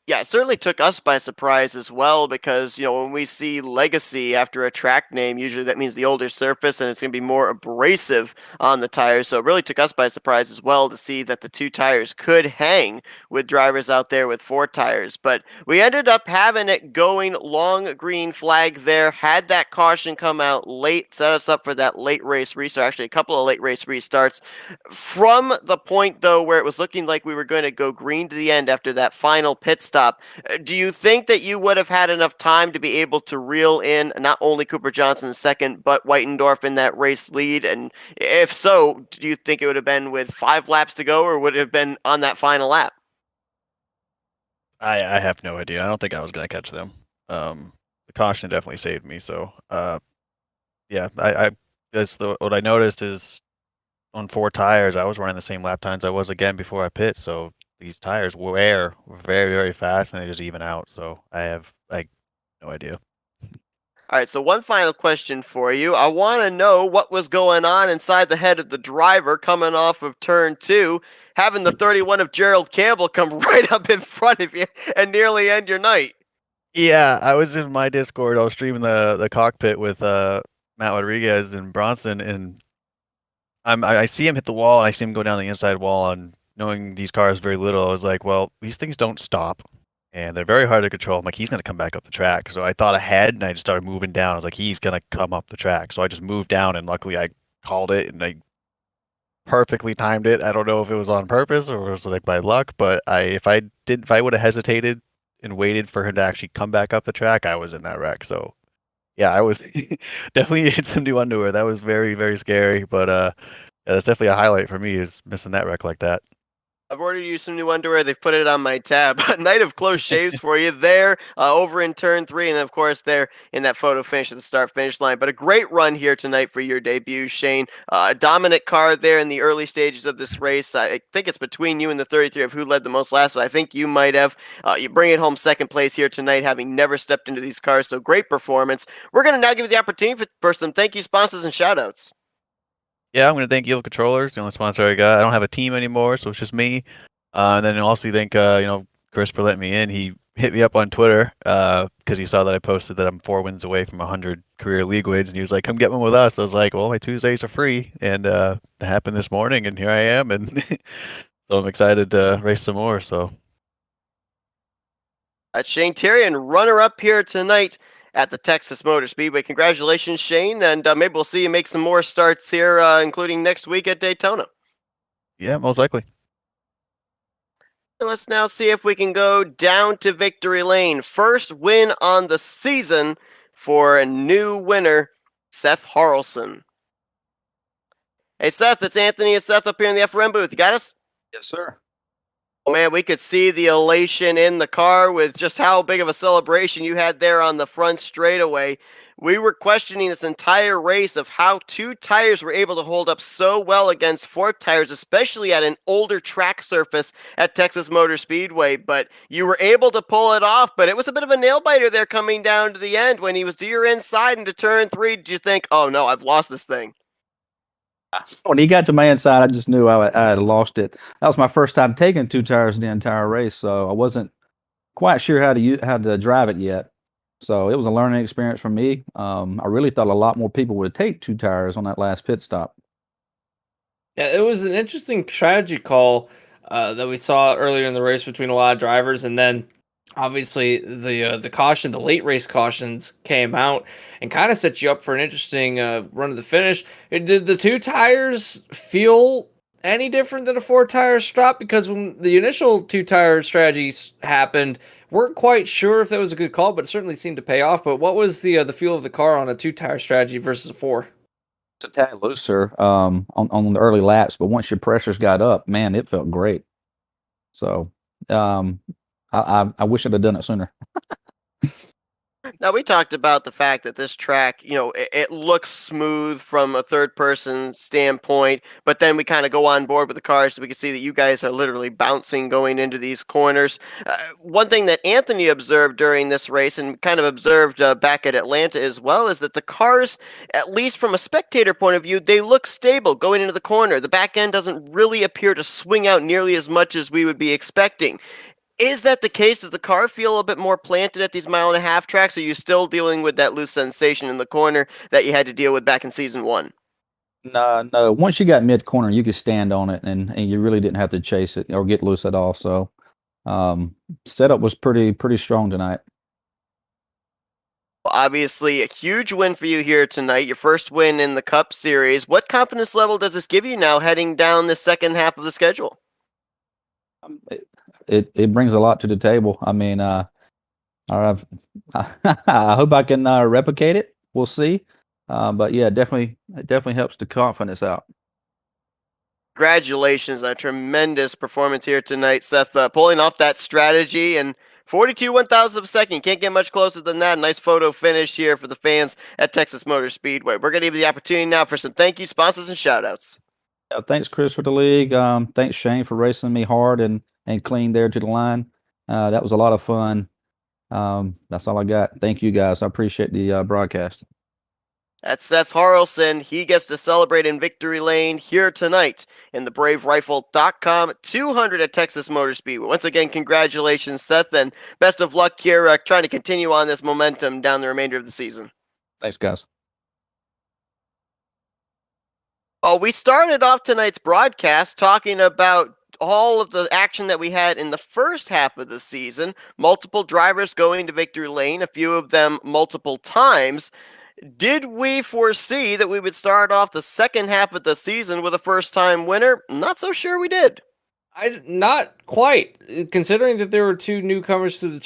Yeah, it certainly took us by surprise as well because, when we see legacy after a track name, usually that means the older surface and it's going to be more abrasive on the tires. So it really took us by surprise as well to see that the two tires could hang with drivers out there with four tires. But we ended up having it going long green flag there, had that caution come out late, set us up for that late race restart, actually a couple of late race restarts. From the point, though, where it was looking like we were going to go green to the end after that final pit stop, do you think that you would have had enough time to be able to reel in not only Cooper Johnson second, but Whitendorf in that race lead? And if so, do you think it would have been with 5 laps to go, or would it have been on that final lap? I have no idea. I don't think I was going to catch them. The caution definitely saved me. So yeah, I guess what I noticed is on four tires, I was running the same lap times I was again before I pit. So these tires wear very, very fast and they just even out. So I have like no idea. All right, so one final question for you. I want to know what was going on inside the head of the driver coming off of turn 2, having the 31 of Gerald Campbell come right up in front of you and nearly end your night. Yeah, I was in my Discord. I was streaming the cockpit with Matt Rodriguez and Bronson, and I see him hit the wall, and I see him go down the inside wall. And knowing these cars very little, I was like, well, these things don't stop, and they're very hard to control. I'm like, he's gonna come back up the track. So I thought ahead, and I just started moving down. I was like, he's gonna come up the track. So I just moved down, and luckily I called it, and I perfectly timed it. I don't know if it was on purpose or it was like by luck, but if I would have hesitated and waited for him to actually come back up the track, I was in that wreck. So yeah, I was definitely hit some new underwear. That was very, very scary, but yeah, that's definitely a highlight for me is missing that wreck like that. I've ordered you some new underwear. They've put it on my tab. Night of close shaves for you there, over in turn 3, and then of course there in that photo finish at the start finish line. But a great run here tonight for your debut, Shane. A dominant car there in the early stages of this race. I think it's between you and the 33 of who led the most laps. So I think you might have. You bring it home second place here tonight, having never stepped into these cars. So great performance. We're going to now give you the opportunity for some thank you sponsors and shoutouts. Yeah, I'm gonna thank Yield Controllers, the only sponsor I got. I don't have a team anymore, so it's just me. And then also thank Chris for letting me in. He hit me up on Twitter because he saw that I posted that I'm 4 wins away from 100 career league wins, and he was like, "Come get one with us." I was like, "Well, my Tuesdays are free," and that happened this morning, and here I am, and so I'm excited to race some more. So That's Shane Tyrion, runner-up here tonight at the Texas Motor Speedway. Congratulations, Shane, and maybe we'll see you make some more starts here, including next week at Daytona. yeah, most likely. Let's now see if we can go down to victory lane. First win on the season for a new winner, Seth Harrelson. Hey, Seth, it's Anthony and Seth up here in the FRM booth. You got us? Yes, sir. Oh, man, we could see the elation in the car with just how big of a celebration you had there on the front straightaway. We were questioning this entire race of how 2 tires were able to hold up so well against 4 tires, especially at an older track surface at Texas Motor Speedway. But you were able to pull it off, but it was a bit of a nail biter there coming down to the end. When he was to your inside into turn 3, did you think, oh no, I've lost this thing? When he got to my inside, I just knew I had lost it. That was my first time taking 2 tires the entire race, so I wasn't quite sure how to drive it yet. So it was a learning experience for me. I really thought a lot more people would take 2 tires on that last pit stop. Yeah, it was an interesting strategy call that we saw earlier in the race between a lot of drivers, and then obviously the late race cautions came out and kind of set you up for an interesting run to the finish. Did the 2 tires feel any different than a 4 tire stop? Because when the initial 2 tire strategies happened, weren't quite sure if that was a good call, but it certainly seemed to pay off. But what was the feel of the car on a 2 tire strategy versus a 4? It's a tad looser on the early laps, but once your pressures got up, man, it felt great. So I wish I'd have done it sooner. Now, we talked about the fact that this track, it looks smooth from a third-person standpoint, but then we kind of go on board with the cars so we can see that you guys are literally bouncing going into these corners. One thing that Anthony observed during this race and kind of observed back at Atlanta as well is that the cars, at least from a spectator point of view, they look stable going into the corner. The back end doesn't really appear to swing out nearly as much as we would be expecting. Is that the case? Does the car feel a bit more planted at these 1.5-mile tracks? Or are you still dealing with that loose sensation in the corner that you had to deal with back in season 1? No. Once you got mid corner, you could stand on it, and you really didn't have to chase it or get loose at all. So setup was pretty strong tonight. Well, obviously, a huge win for you here tonight. Your first win in the Cup Series. What confidence level does this give you now heading down the second half of the schedule? It brings a lot to the table. I mean, I hope I can replicate it. We'll see. But yeah, it definitely helps the confidence out. Congratulations on a tremendous performance here tonight, Seth. Pulling off that strategy and 42 1,000 of a second. You can't get much closer than that. Nice photo finish here for the fans at Texas Motor Speedway. We're going to give you the opportunity now for some thank you, sponsors, and shoutouts. Thanks, Chris, for the league. Thanks, Shane, for racing me hard and clean there to the line. That was a lot of fun. That's all I got. Thank you guys. I appreciate the broadcast. That's Seth Harrelson. He gets to celebrate in victory lane here tonight in the BraveRifle.com 200 at Texas Motor Speedway. Once again, congratulations, Seth, and best of luck here trying to continue on this momentum down the remainder of the season. Thanks, guys. Oh, we started off tonight's broadcast talking about all of the action that we had in the first half of the season. Multiple drivers going to victory lane, a few of them multiple times. Did we foresee that we would start off the second half of the season with a first-time winner? Not so sure we did. Not quite, considering that there were two newcomers to the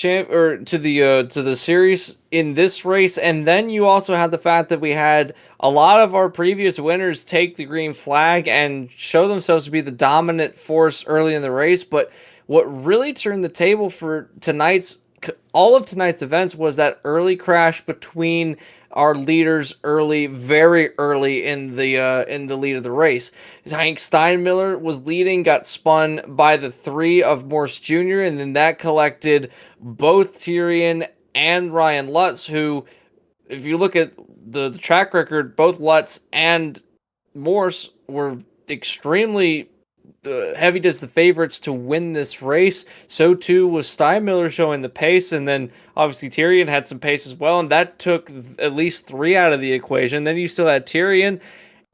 to the series in this race, and then you also had the fact that we had a lot of our previous winners take the green flag and show themselves to be the dominant force early in the race. But what really turned the table for all of tonight's events was that early crash between our leaders very early in the lead of the race. Hank Steinmiller was leading, got spun by the 3 of Morse Jr., and then that collected both Tyrion and Ryan Lutz, who, if you look at the track record, both Lutz and Morse were extremely heavy as the favorites to win this race. So too was Steinmiller showing the pace, and then obviously Tyrion had some pace as well, and that took at least 3 out of the equation. Then you still had Tyrion,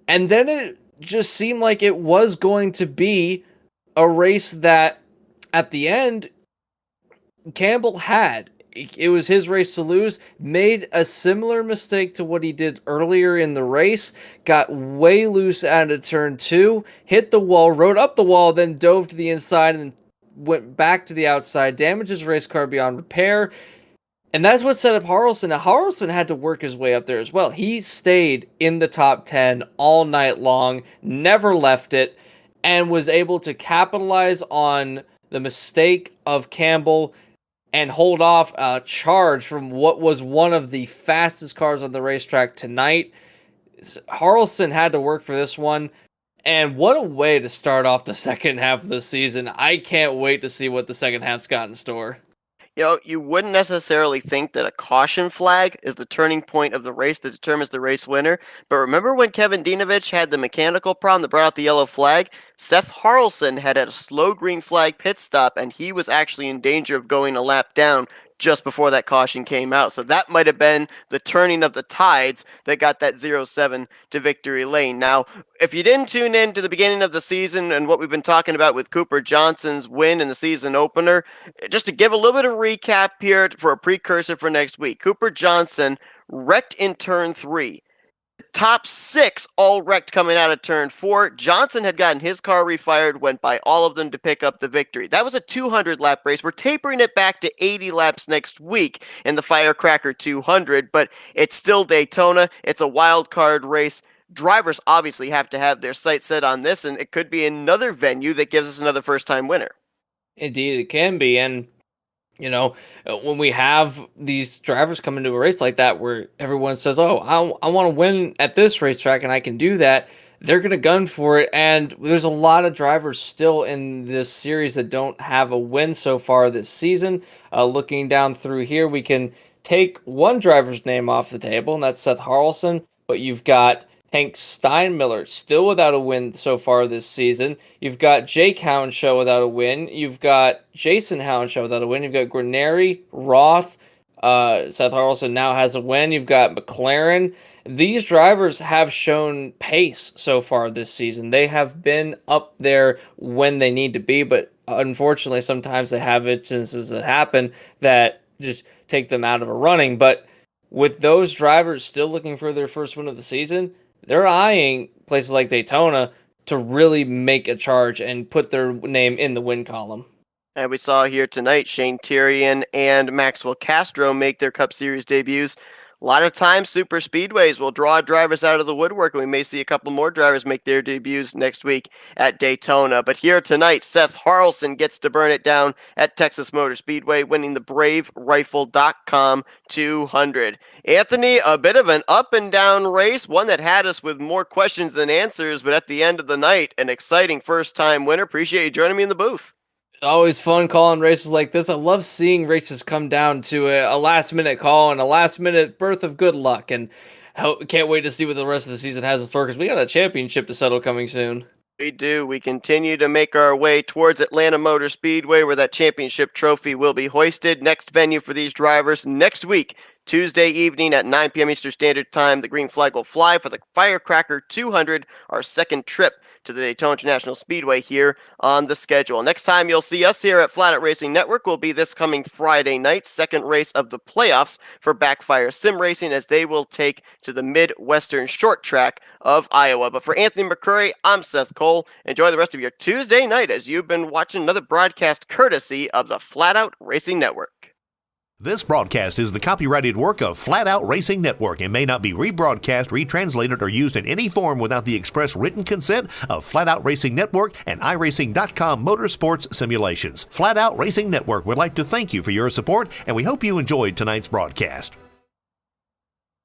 and then it just seemed like it was going to be a race that at the end Campbell had. It was his race to lose, made a similar mistake to what he did earlier in the race, got way loose out of turn 2, hit the wall, rode up the wall, then dove to the inside and went back to the outside, damaged his race car beyond repair. And that's what set up Harrelson. Now, Harrelson had to work his way up there as well. He stayed in the top 10 all night long, never left it, and was able to capitalize on the mistake of Campbell and hold off a charge from what was one of the fastest cars on the racetrack tonight. Harrelson had to work for this one, and what a way to start off the second half of the season. I can't wait to see what the second half's got in store. You know, you wouldn't necessarily think that a caution flag is the turning point of the race that determines the race winner, but remember when Kevin Dinovich had the mechanical problem that brought out the yellow flag? Seth Harrelson had a slow green flag pit stop, and he was actually in danger of going a lap down just before that caution came out. So that might have been the turning of the tides that got that 0-7 to victory lane. Now, if you didn't tune in to the beginning of the season and what we've been talking about with Cooper Johnson's win in the season opener, just to give a little bit of recap here for a precursor for next week. Cooper Johnson wrecked in turn 3. Top 6 all wrecked coming out of turn 4. Johnson had gotten his car refired, went by all of them to pick up the victory. That was a 200-lap race. We're tapering it back to 80 laps next week in the Firecracker 200, but it's still Daytona. It's a wild card race. Drivers obviously have to have their sights set on this, and it could be another venue that gives us another first-time winner. Indeed, it can be, and you know, when we have these drivers come into a race like that where everyone says, oh, I want to win at this racetrack and I can do that, they're going to gun for it. And there's a lot of drivers still in this series that don't have a win so far this season. Looking down through here, we can take one driver's name off the table, and that's Seth Harrelson. But you've got Hank Steinmiller still without a win so far this season. You've got Jake Hounshaw without a win. You've got Jason Hounshaw without a win. You've got Guarneri, Roth. Seth Harrelson now has a win. You've got McLaren. These drivers have shown pace so far this season. They have been up there when they need to be, but unfortunately sometimes they have instances that happen that just take them out of a running. But with those drivers still looking for their first win of the season, they're eyeing places like Daytona to really make a charge and put their name in the win column. And we saw here tonight Shane Tyrion and Maxwell Castro make their Cup Series debuts. A lot of times, super speedways will draw drivers out of the woodwork, and we may see a couple more drivers make their debuts next week at Daytona. But here tonight, Seth Harrelson gets to burn it down at Texas Motor Speedway, winning the BraveRifle.com 200. Anthony, a bit of an up and down race, one that had us with more questions than answers, but at the end of the night, an exciting first-time winner. Appreciate you joining me in the booth. Always fun calling races like this. I love seeing races come down to a last-minute call and a last-minute birth of good luck. And can't wait to see what the rest of the season has in store because we got a championship to settle coming soon. We do. We continue to make our way towards Atlanta Motor Speedway, where that championship trophy will be hoisted. Next venue for these drivers next week, Tuesday evening at 9 p.m. Eastern Standard Time. The green flag will fly for the Firecracker 200, our second trip to the Daytona International Speedway here on the schedule. Next time you'll see us here at Flatout Racing Network will be this coming Friday night, second race of the playoffs for Backfire Sim Racing, as they will take to the Midwestern Short Track of Iowa. But for Anthony McCurry, I'm Seth Cole. Enjoy the rest of your Tuesday night as you've been watching another broadcast courtesy of the Flatout Racing Network. This broadcast is the copyrighted work of Flatout Racing Network and may not be rebroadcast, retranslated, or used in any form without the express written consent of Flatout Racing Network and iRacing.com Motorsports Simulations. Flatout Racing Network would like to thank you for your support, and we hope you enjoyed tonight's broadcast.